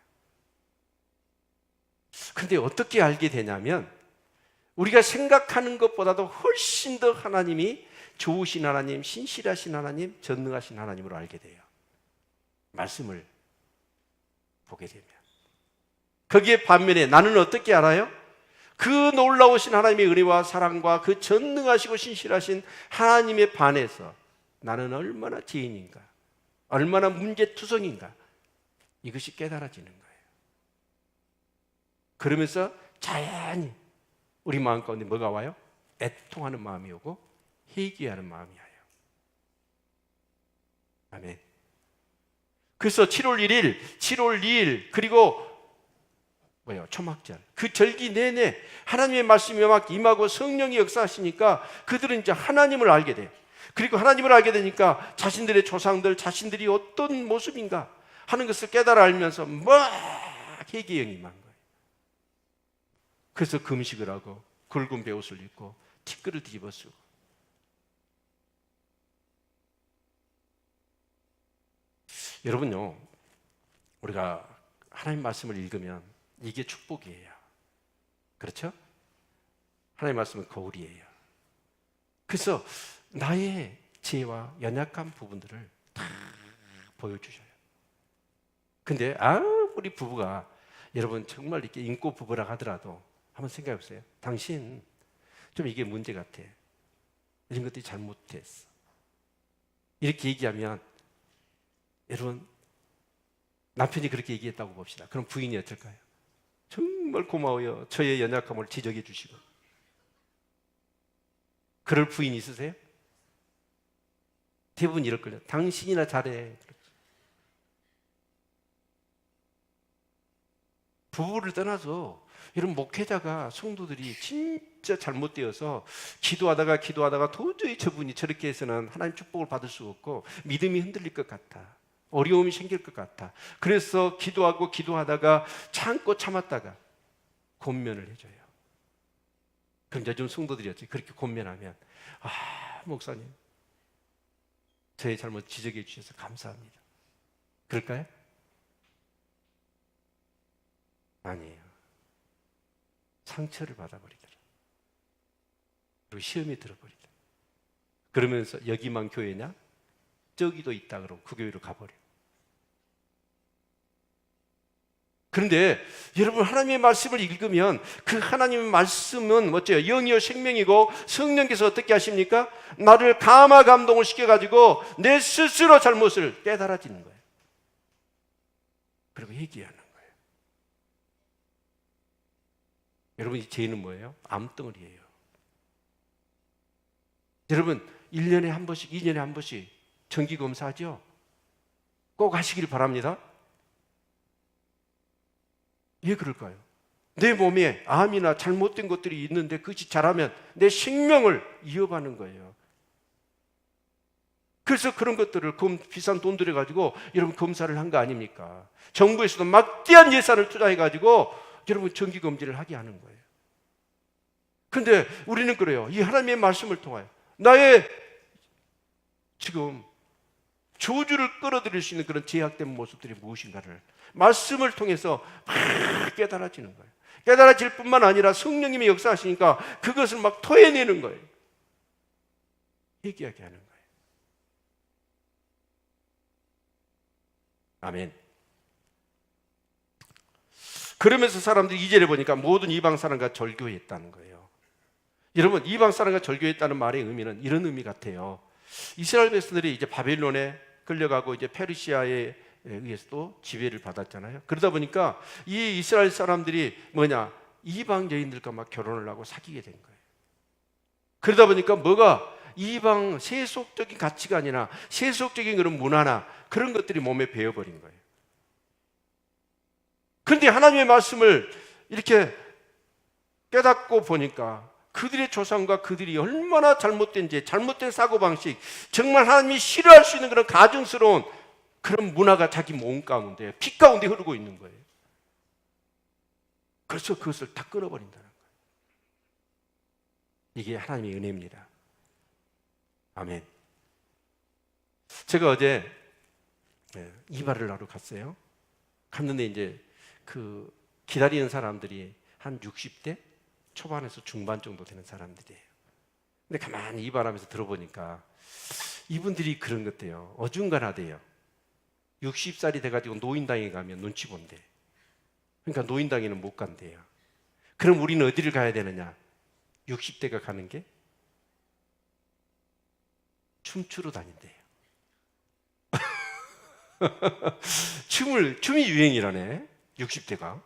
그런데 어떻게 알게 되냐면 우리가 생각하는 것보다도 훨씬 더 하나님이 좋으신 하나님, 신실하신 하나님, 전능하신 하나님으로 알게 돼요. 말씀을 보게 되면. 거기에 반면에 나는 어떻게 알아요? 그 놀라우신 하나님의 은혜와 사랑과 그 전능하시고 신실하신 하나님에 반해서 나는 얼마나 죄인인가, 얼마나 문제투성인가, 이것이 깨달아지는 거예요. 그러면서 자연히 우리 마음 가운데 뭐가 와요? 애통하는 마음이 오고 회개하는 마음이 와요. 아멘. 그래서 7월 1일, 7월 2일 그리고 초막절 그 절기 내내 하나님의 말씀이 막 임하고 성령이 역사하시니까 그들은 이제 하나님을 알게 돼요. 그리고 하나님을 알게 되니까 자신들의 조상들, 자신들이 어떤 모습인가 하는 것을 깨달아 알면서 막 회개에 임한 거예요. 그래서 금식을 하고 굵은 베옷을 입고 티끌을 뒤집어 쓰고. 여러분요, 우리가 하나님 말씀을 읽으면 이게 축복이에요. 그렇죠? 하나님 말씀은 거울이에요. 그래서 나의 죄와 연약한 부분들을 다 보여주셔요. 근데 아무리 부부가 여러분 정말 이렇게 인고 부부라 하더라도 한번 생각해 보세요. 당신 좀 이게 문제 같아. 이런 것들이 잘못됐어. 이렇게 얘기하면 여러분 남편이 그렇게 얘기했다고 봅시다. 그럼 부인이 어떨까요? 정말 고마워요. 저의 연약함을 지적해 주시고. 그럴 부인 있으세요? 대부분 이럴걸요. 당신이나 잘해. 부부를 떠나서 여러분, 목회자가, 성도들이 진짜 잘못되어서 기도하다가 도저히 저분이 저렇게 해서는 하나님 축복을 받을 수 없고 믿음이 흔들릴 것 같아. 어려움이 생길 것 같아. 그래서 기도하다가 참고 참았다가 권면을 해줘요. 그럼 요즘 성도들이었지. 그렇게 권면하면, 목사님, 저의 잘못 지적해 주셔서 감사합니다. 그럴까요? 아니에요. 상처를 받아버리더라. 그리고 시험에 들어버리더라. 그러면서 여기만 교회냐? 저기도 있다 그러고 그 교회로 가버려. 그런데 여러분, 하나님의 말씀을 읽으면 그 하나님의 말씀은 어째요? 영이요 생명이고, 성령께서 어떻게 하십니까? 나를 감화 감동을 시켜가지고 내 스스로 잘못을 깨달아지는 거예요. 그리고 회개하는 거예요. 여러분, 이 죄는 뭐예요? 암덩어리예요. 여러분, 1년에 한 번씩, 2년에 한 번씩 정기검사하죠? 꼭 하시길 바랍니다. 왜 그럴까요? 내 몸에 암이나 잘못된 것들이 있는데 그것이 잘하면 내 생명을 이어가는 거예요. 그래서 그런 것들을 비싼 돈 들여가지고 여러분 검사를 한 거 아닙니까? 정부에서도 막대한 예산을 투자해가지고 여러분 정기검진을 하게 하는 거예요. 그런데 우리는 그래요. 이 하나님의 말씀을 통하여 나의 지금 저주를 끌어들일 수 있는 그런 제약된 모습들이 무엇인가를 말씀을 통해서 막 깨달아지는 거예요. 깨달아질 뿐만 아니라 성령님이 역사하시니까 그것을 막 토해내는 거예요. 얘기하게 하는 거예요. 아멘. 그러면서 사람들이 2절에 보니까 모든 이방 사람과 절교했다는 거예요. 여러분, 이방 사람과 절교했다는 말의 의미는 이런 의미 같아요. 이스라엘 백성들이 이제 바벨론에 끌려가고 이제 페르시아에 의해서도 지배를 받았잖아요. 그러다 보니까 이 이스라엘 사람들이 이방 여인들과 막 결혼을 하고 사귀게 된 거예요. 그러다 보니까 이방 세속적인 가치가 아니라 세속적인 그런 문화나 그런 것들이 몸에 배어버린 거예요. 그런데 하나님의 말씀을 이렇게 깨닫고 보니까 그들의 조상과 그들이 얼마나 잘못된 사고방식, 정말 하나님이 싫어할 수 있는 그런 가증스러운 그런 문화가 자기 몸 가운데, 피 가운데 흐르고 있는 거예요. 그래서 그것을 다 끊어버린다는 거예요. 이게 하나님의 은혜입니다. 아멘. 제가 어제 이발을 하러 갔어요. 갔는데 이제 그 기다리는 사람들이 한 60대 초반에서 중반 정도 되는 사람들이에요. 근데 가만히 이발하면서 들어보니까 이분들이 그런 것 같아요. 어중간하대요. 60살이 돼가지고 노인당에 가면 눈치 본대. 그러니까 노인당에는 못 간대요. 그럼 우리는 어디를 가야 되느냐? 60대가 가는 게 춤추러 다닌대요. 춤이 유행이라네, 60대가.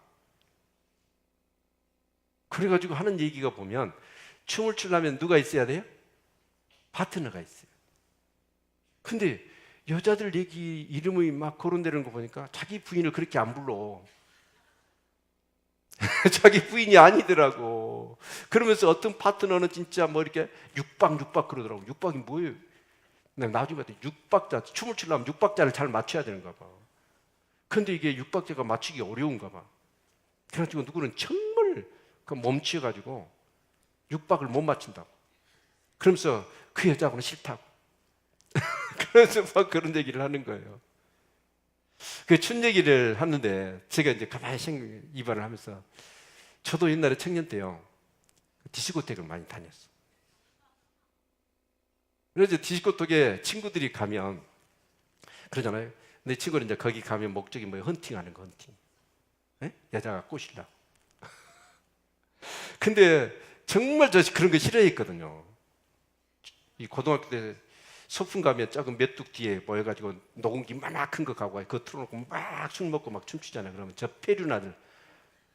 그래가지고 하는 얘기가 보면 춤을 추려면 누가 있어야 돼요? 파트너가 있어요. 근데 여자들 이름이 막 거론되는 거 보니까 자기 부인을 그렇게 안 불러. 자기 부인이 아니더라고. 그러면서 어떤 파트너는 진짜 이렇게 육박 그러더라고. 육박이 뭐예요? 나중에 봤더니 육박자, 춤을 추려면 육박자를 잘 맞춰야 되는가 봐. 근데 이게 육박자가 맞추기 어려운가 봐. 그래가지고 누구는 정말 몸치여가지고 육박을 못 맞춘다고. 그러면서 그 여자하고는 싫다고. 그래서 막 그런 얘기를 하는 거예요. 그 춘 얘기를 하는데 제가 이제 가만히 이발을 하면서 저도 옛날에 청년 때요 디스코텍을 많이 다녔어. 그래서 디스코텍에 친구들이 가면 그러잖아요. 내 친구는 이제 거기 가면 목적이 헌팅하는 거, 헌팅. 네? 여자가 꼬시려고. 근데 정말 저 그런 거 싫어했거든요. 이 고등학교 때 소풍 가면 작은 메뚜 뒤에 모여가지고 녹음기 막 큰 거 가고 그거 틀어놓고 막 술 먹고 막 춤추잖아요. 그러면 저 페류나들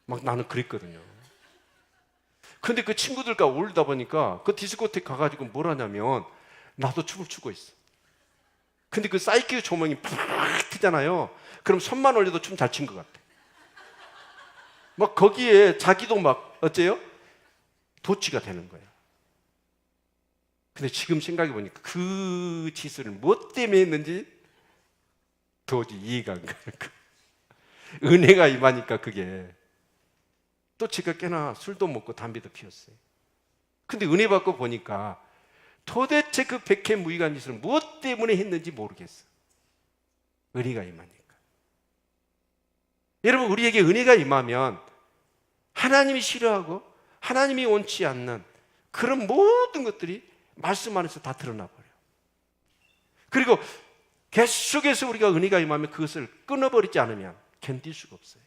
막 나는 그랬거든요. 근데 그 친구들과 어울리다 보니까 그 디스코텍 가가지고 뭘 하냐면 나도 춤을 추고 있어. 근데 그 사이키우 조명이 팍 트잖아요. 그럼 손만 올려도 춤 잘 춘 것 같아. 막 거기에 자기도 막 어째요? 도취가 되는 거예요. 근데 지금 생각해 보니까 그 짓을 뭐 때문에 했는지 도저히 이해가 안 가는 거예요. 은혜가 임하니까 그게. 또 제가 꽤나 술도 먹고 담배도 피웠어요. 근데 은혜 받고 보니까 도대체 그 백해무익한 짓을 무엇 때문에 했는지 모르겠어. 은혜가 임하니까. 여러분, 우리에게 은혜가 임하면 하나님이 싫어하고 하나님이 원치 않는 그런 모든 것들이 말씀 안에서 다 드러나 버려요. 그리고 계속해서 우리가 은혜가 임하면 그것을 끊어버리지 않으면 견딜 수가 없어요.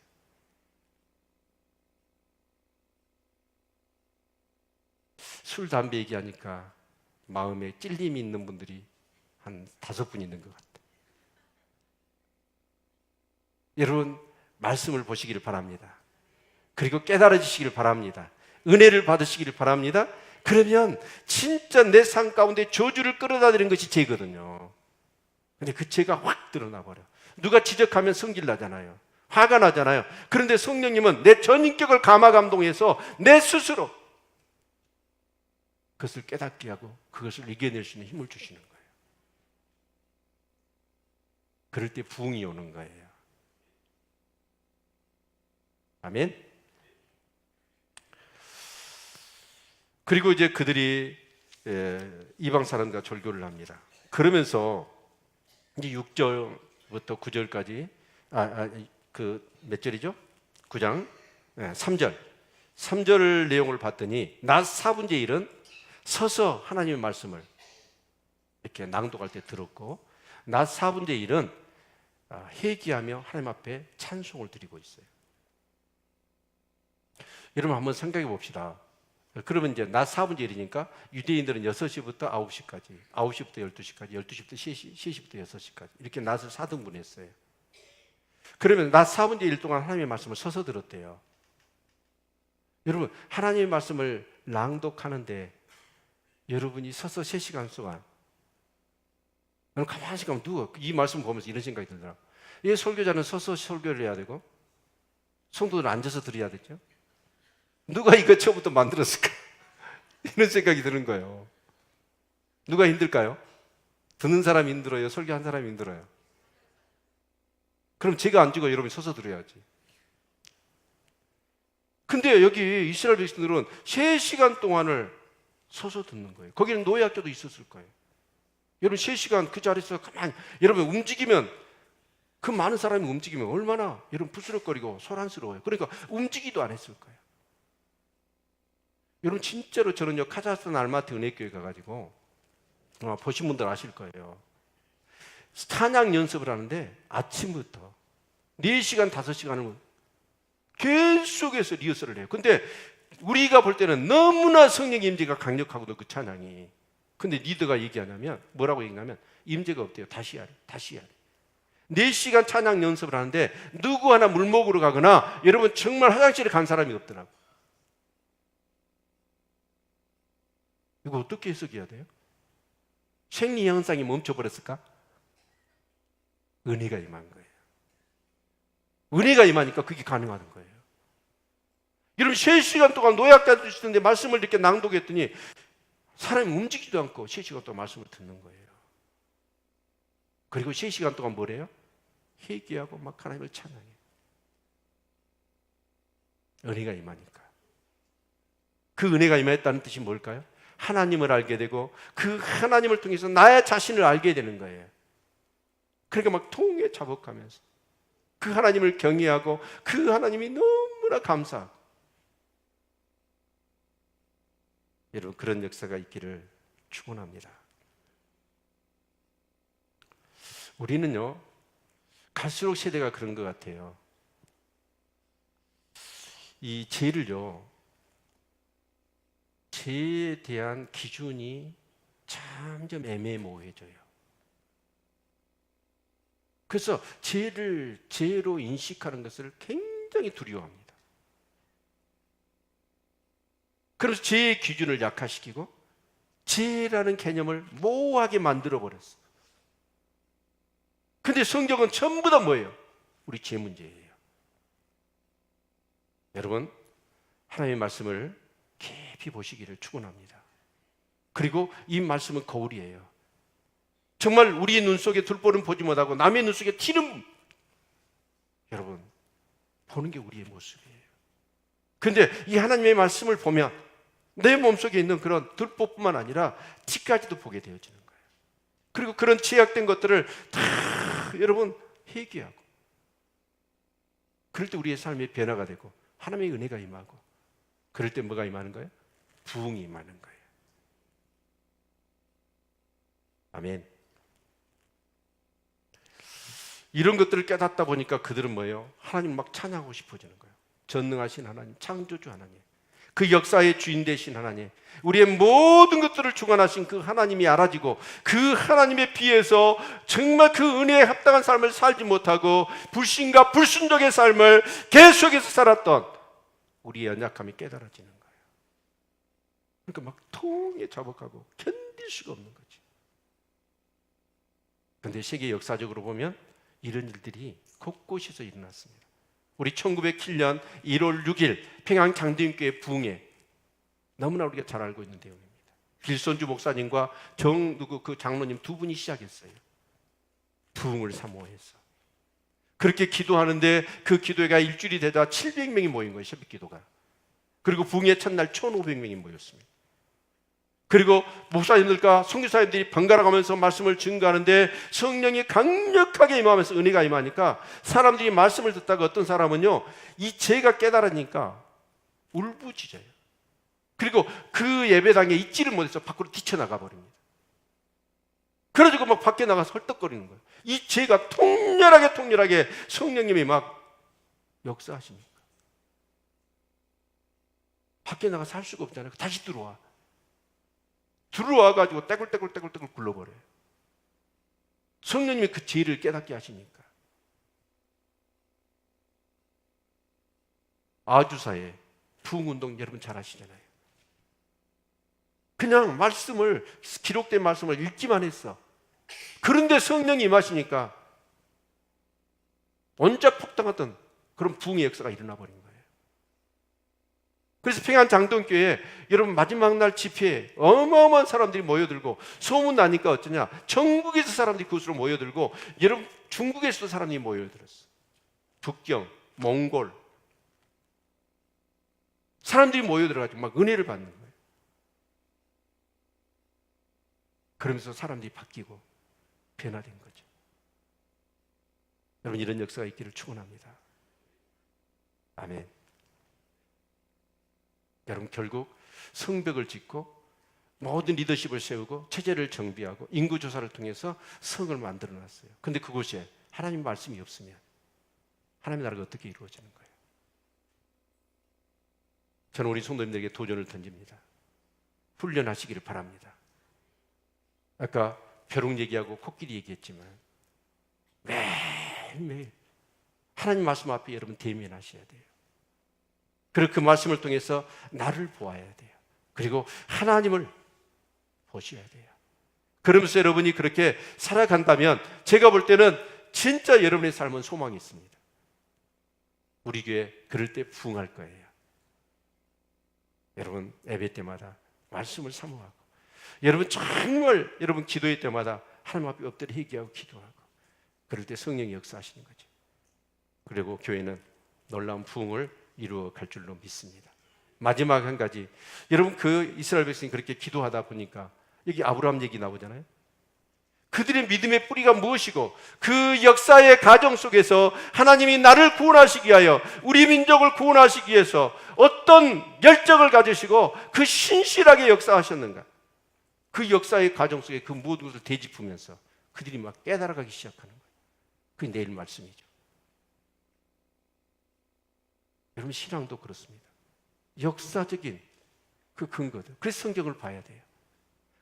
술, 담배 얘기하니까 마음에 찔림이 있는 분들이 한 5분 있는 것 같아요. 여러분, 말씀을 보시기를 바랍니다. 그리고 깨달아지시기를 바랍니다. 은혜를 받으시기를 바랍니다. 그러면 진짜 내 삶 가운데 저주를 끌어다 드리는 것이 죄거든요. 근데 그 죄가 확 드러나 버려. 누가 지적하면 성질 나잖아요. 화가 나잖아요. 그런데 성령님은 내 전인격을 감화 감동해서 내 스스로 그것을 깨닫게 하고 그것을 이겨낼 수 있는 힘을 주시는 거예요. 그럴 때 부흥이 오는 거예요. 아멘. 그리고 이제 그들이 이방 사람과 절교를 합니다. 그러면서 이제 6절부터 9절까지 그 몇 절이죠? 9장 3절 3절 내용을 봤더니 낮 4분의 1은 서서 하나님의 말씀을 이렇게 낭독할 때 들었고 낮 4분의 1은 회개하며 하나님 앞에 찬송을 드리고 있어요. 여러분 한번 생각해 봅시다. 그러면 이제 낮 4분의 1이니까 유대인들은 6시부터 9시까지 9시부터 12시까지 12시부터 3시부터 6시까지 이렇게 낮을 4등분했어요. 그러면 낮 4분의 1 동안 하나님의 말씀을 서서 들었대요. 여러분 하나님의 말씀을 낭독하는데 여러분이 서서 3시간 동안 여러분 가만히 가면 누워 이 말씀 보면서 이런 생각이 들더라고요. 이 설교자는 서서 설교를 해야 되고 성도들은 앉아서 들어야 되죠. 누가 이거 처음부터 만들었을까? 이런 생각이 드는 거예요. 누가 힘들까요? 듣는 사람이 힘들어요? 설교한 사람이 힘들어요? 그럼 제가 앉고 여러분이 서서 들어야지. 근데 여기 이스라엘 백성들은 3시간 동안을 서서 듣는 거예요. 거기는 노예학교도 있었을 거예요. 여러분 3시간 그 자리에서 가만히 여러분 움직이면 그 많은 사람이 움직이면 얼마나 여러분 부스럭거리고 소란스러워요. 그러니까 움직이도 안 했을 거예요. 여러분 진짜로 저는요 카자흐스탄 알마티 은혜교회 가가지고 보신 분들 아실 거예요. 찬양 연습을 하는데 아침부터 4시간 5시간을 계속해서 리허설을 해요. 근데 우리가 볼 때는 너무나 성령의 임재가 강력하거든요 그 찬양이. 근데 리더가 얘기하냐면 뭐라고 얘기하냐면 임재가 없대요. 다시 해야 돼. 다시 해야 돼. 4시간 찬양 연습을 하는데 누구 하나 물 먹으러 가거나 여러분 정말 화장실에 간 사람이 없더라고. 이거 어떻게 해석해야 돼요? 생리 현상이 멈춰버렸을까? 은혜가 임한 거예요. 은혜가 임하니까 그게 가능한 거예요. 여러분 3시간 동안 노약자 주시는데 말씀을 이렇게 낭독했더니 사람이 움직이지도 않고 3시간 동안 말씀을 듣는 거예요. 그리고 3시간 동안 뭐래요? 회개하고 막 하나님을 찬양해요. 은혜가 임하니까. 그 은혜가 임했다는 뜻이 뭘까요? 하나님을 알게 되고 그 하나님을 통해서 나의 자신을 알게 되는 거예요. 그러니까 막 통에 자복하면서 그 하나님을 경외하고 그 하나님이 너무나 감사하고 여러분 그런 역사가 있기를 축원합니다. 우리는요 갈수록 세대가 그런 것 같아요. 이 죄를요 죄에 대한 기준이 점점 애매모호해져요. 그래서 죄를 죄로 인식하는 것을 굉장히 두려워합니다. 그래서 죄의 기준을 약화시키고 죄라는 개념을 모호하게 만들어버렸어요. 근데 성경은 전부 다 뭐예요? 우리 죄 문제예요. 여러분, 하나님의 말씀을 깊이 보시기를 축원합니다. 그리고 이 말씀은 거울이에요. 정말 우리의 눈 속에 둘보는 보지 못하고 남의 눈 속에 튀는, 여러분, 보는 게 우리의 모습이에요. 그런데 이 하나님의 말씀을 보면 내 몸속에 있는 그런 들보뿐만 아니라 티까지도 보게 되어지는 거예요. 그리고 그런 제약된 것들을 다 여러분 회개하고, 그럴 때 우리의 삶의 변화가 되고 하나님의 은혜가 임하고, 그럴 때 뭐가 임하는 거예요? 부흥이 임하는 거예요. 아멘. 이런 것들을 깨닫다 보니까 그들은 뭐예요? 하나님 막 찬양하고 싶어지는 거예요. 전능하신 하나님, 창조주 하나님, 그 역사의 주인 되신 하나님, 우리의 모든 것들을 주관하신 그 하나님이 알아지고, 그 하나님에 비해서 정말 그 은혜에 합당한 삶을 살지 못하고 불신과 불순종의 삶을 계속해서 살았던 우리의 연약함이 깨달아지는 거예요. 그러니까 막 통에 자복하고 견딜 수가 없는 거지. 그런데 세계 역사적으로 보면 이런 일들이 곳곳에서 일어났습니다. 우리 1907년 1월 6일 평양 장대인교회 부흥회, 너무나 우리가 잘 알고 있는 내용입니다. 길손주 목사님과 그 장로님 두 분이 시작했어요. 부흥을 사모해서. 그렇게 기도하는데 그 기도회가 일주일이 되다 700명이 모인 거예요. 새벽 기도가. 그리고 부흥회 첫날 1,500명이 모였습니다. 그리고 목사님들과 선교사님들이 번갈아가면서 말씀을 증거하는데 성령이 강력하게 임하면서 은혜가 임하니까 사람들이 말씀을 듣다가 어떤 사람은요, 이 죄가 깨달으니까 울부짖어요. 그리고 그 예배당에 있지를 못해서 밖으로 뛰쳐나가 버립니다. 그래가지고 막 밖에 나가서 헐떡거리는 거예요. 이 죄가 통렬하게 성령님이 막 역사하시니까 밖에 나가서 살 수가 없잖아요. 다시 들어와가지고 떼굴떼굴 굴러버려요. 성령님이 그 죄를 깨닫게 하시니까. 아주사의 부흥운동 여러분 잘 아시잖아요. 그냥 말씀을, 기록된 말씀을 읽기만 했어. 그런데 성령이 임하시니까 원자 폭탄같은 그런 부흥의 역사가 일어나 버린 거예요. 그래서 평양 장동교회에 여러분 마지막 날 집회에 어마어마한 사람들이 모여들고, 소문 나니까 어쩌냐, 전국에서 사람들이 그곳으로 모여들고, 여러분 중국에서도 사람들이 모여들었어. 북경, 몽골 사람들이 모여들어가지고 막 은혜를 받는 거예요. 그러면서 사람들이 바뀌고 변화된 거죠. 여러분, 이런 역사가 있기를 축원합니다. 아멘. 여러분, 결국 성벽을 짓고 모든 리더십을 세우고 체제를 정비하고 인구조사를 통해서 성을 만들어 놨어요. 그런데 그곳에 하나님 말씀이 없으면 하나님의 나라가 어떻게 이루어지는 거예요? 저는 우리 성도님들에게 도전을 던집니다. 훈련하시기를 바랍니다. 아까 벼룩 얘기하고 코끼리 얘기했지만 매일매일 하나님 말씀 앞에 여러분 대면하셔야 돼요. 그리고 그 말씀을 통해서 나를 보아야 돼요. 그리고 하나님을 보셔야 돼요. 그러면서 여러분이 그렇게 살아간다면 제가 볼 때는 진짜 여러분의 삶은 소망이 있습니다. 우리 교회 그럴 때 부흥할 거예요. 여러분 예배 때마다 말씀을 사모하고, 여러분 정말 여러분 기도회 때마다 하나님 앞에 엎드려 회개하고 기도하고, 그럴 때 성령이 역사하시는 거죠. 그리고 교회는 놀라운 부흥을 이루어 갈 줄로 믿습니다. 마지막 한 가지, 여러분 그 이스라엘 백성이 그렇게 기도하다 보니까 여기 아브라함 얘기 나오잖아요. 그들의 믿음의 뿌리가 무엇이고, 그 역사의 가정 속에서 하나님이 나를 구원하시기 위하여, 우리 민족을 구원하시기 위해서 어떤 열정을 가지시고 그 신실하게 역사하셨는가, 그 역사의 가정 속에 그 모든 것을 되짚으면서 그들이 막 깨달아가기 시작하는 거예요. 그게 내일 말씀이죠. 여러분 신앙도 그렇습니다. 역사적인 그 근거들, 그래서 성경을 봐야 돼요.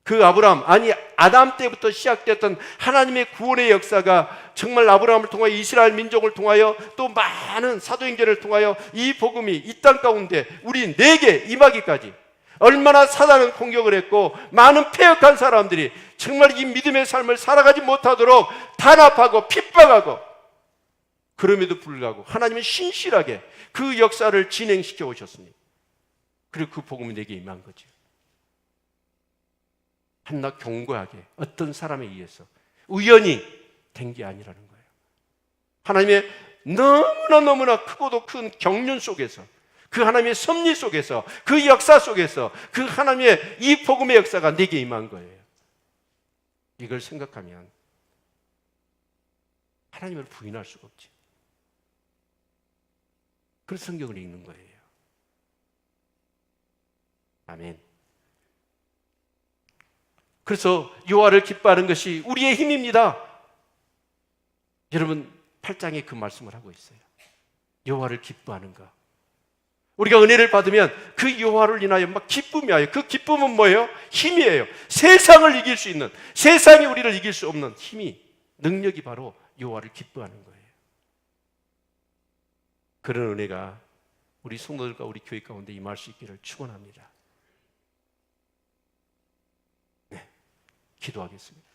그 아브라함, 아니 아담 때부터 시작됐던 하나님의 구원의 역사가 정말 아브라함을 통하여 이스라엘 민족을 통하여 또 많은 사도행전을 통하여 이 복음이 이 땅 가운데 우리 내게 임하기까지 얼마나 사단은 공격을 했고 많은 패역한 사람들이 정말 이 믿음의 삶을 살아가지 못하도록 탄압하고 핍박하고 그럼에도 불구하고 하나님은 신실하게 그 역사를 진행시켜 오셨으니, 그리고 그 복음이 내게 임한 거죠. 한낱 견고하게 어떤 사람에 의해서 우연히 된 게 아니라는 거예요. 하나님의 너무나 크고도 큰 경륜 속에서, 그 하나님의 섭리 속에서, 그 역사 속에서 그 하나님의 이 복음의 역사가 내게 임한 거예요. 이걸 생각하면 하나님을 부인할 수가 없지. 그래서 성경을 읽는 거예요. 아멘. 그래서 여호와를 기뻐하는 것이 우리의 힘입니다. 여러분 8장에 그 말씀을 하고 있어요. 여호와를 기뻐하는가? 우리가 은혜를 받으면 그 여호와를 인하여 막 기쁨이에요. 그 기쁨은 뭐예요? 힘이에요. 세상을 이길 수 있는, 세상이 우리를 이길 수 없는 힘이, 능력이 바로 여호와를 기뻐하는 거예요. 그런 은혜가 우리 성도들과 우리 교회 가운데 임할 수 있기를 축원합니다. 네, 기도하겠습니다.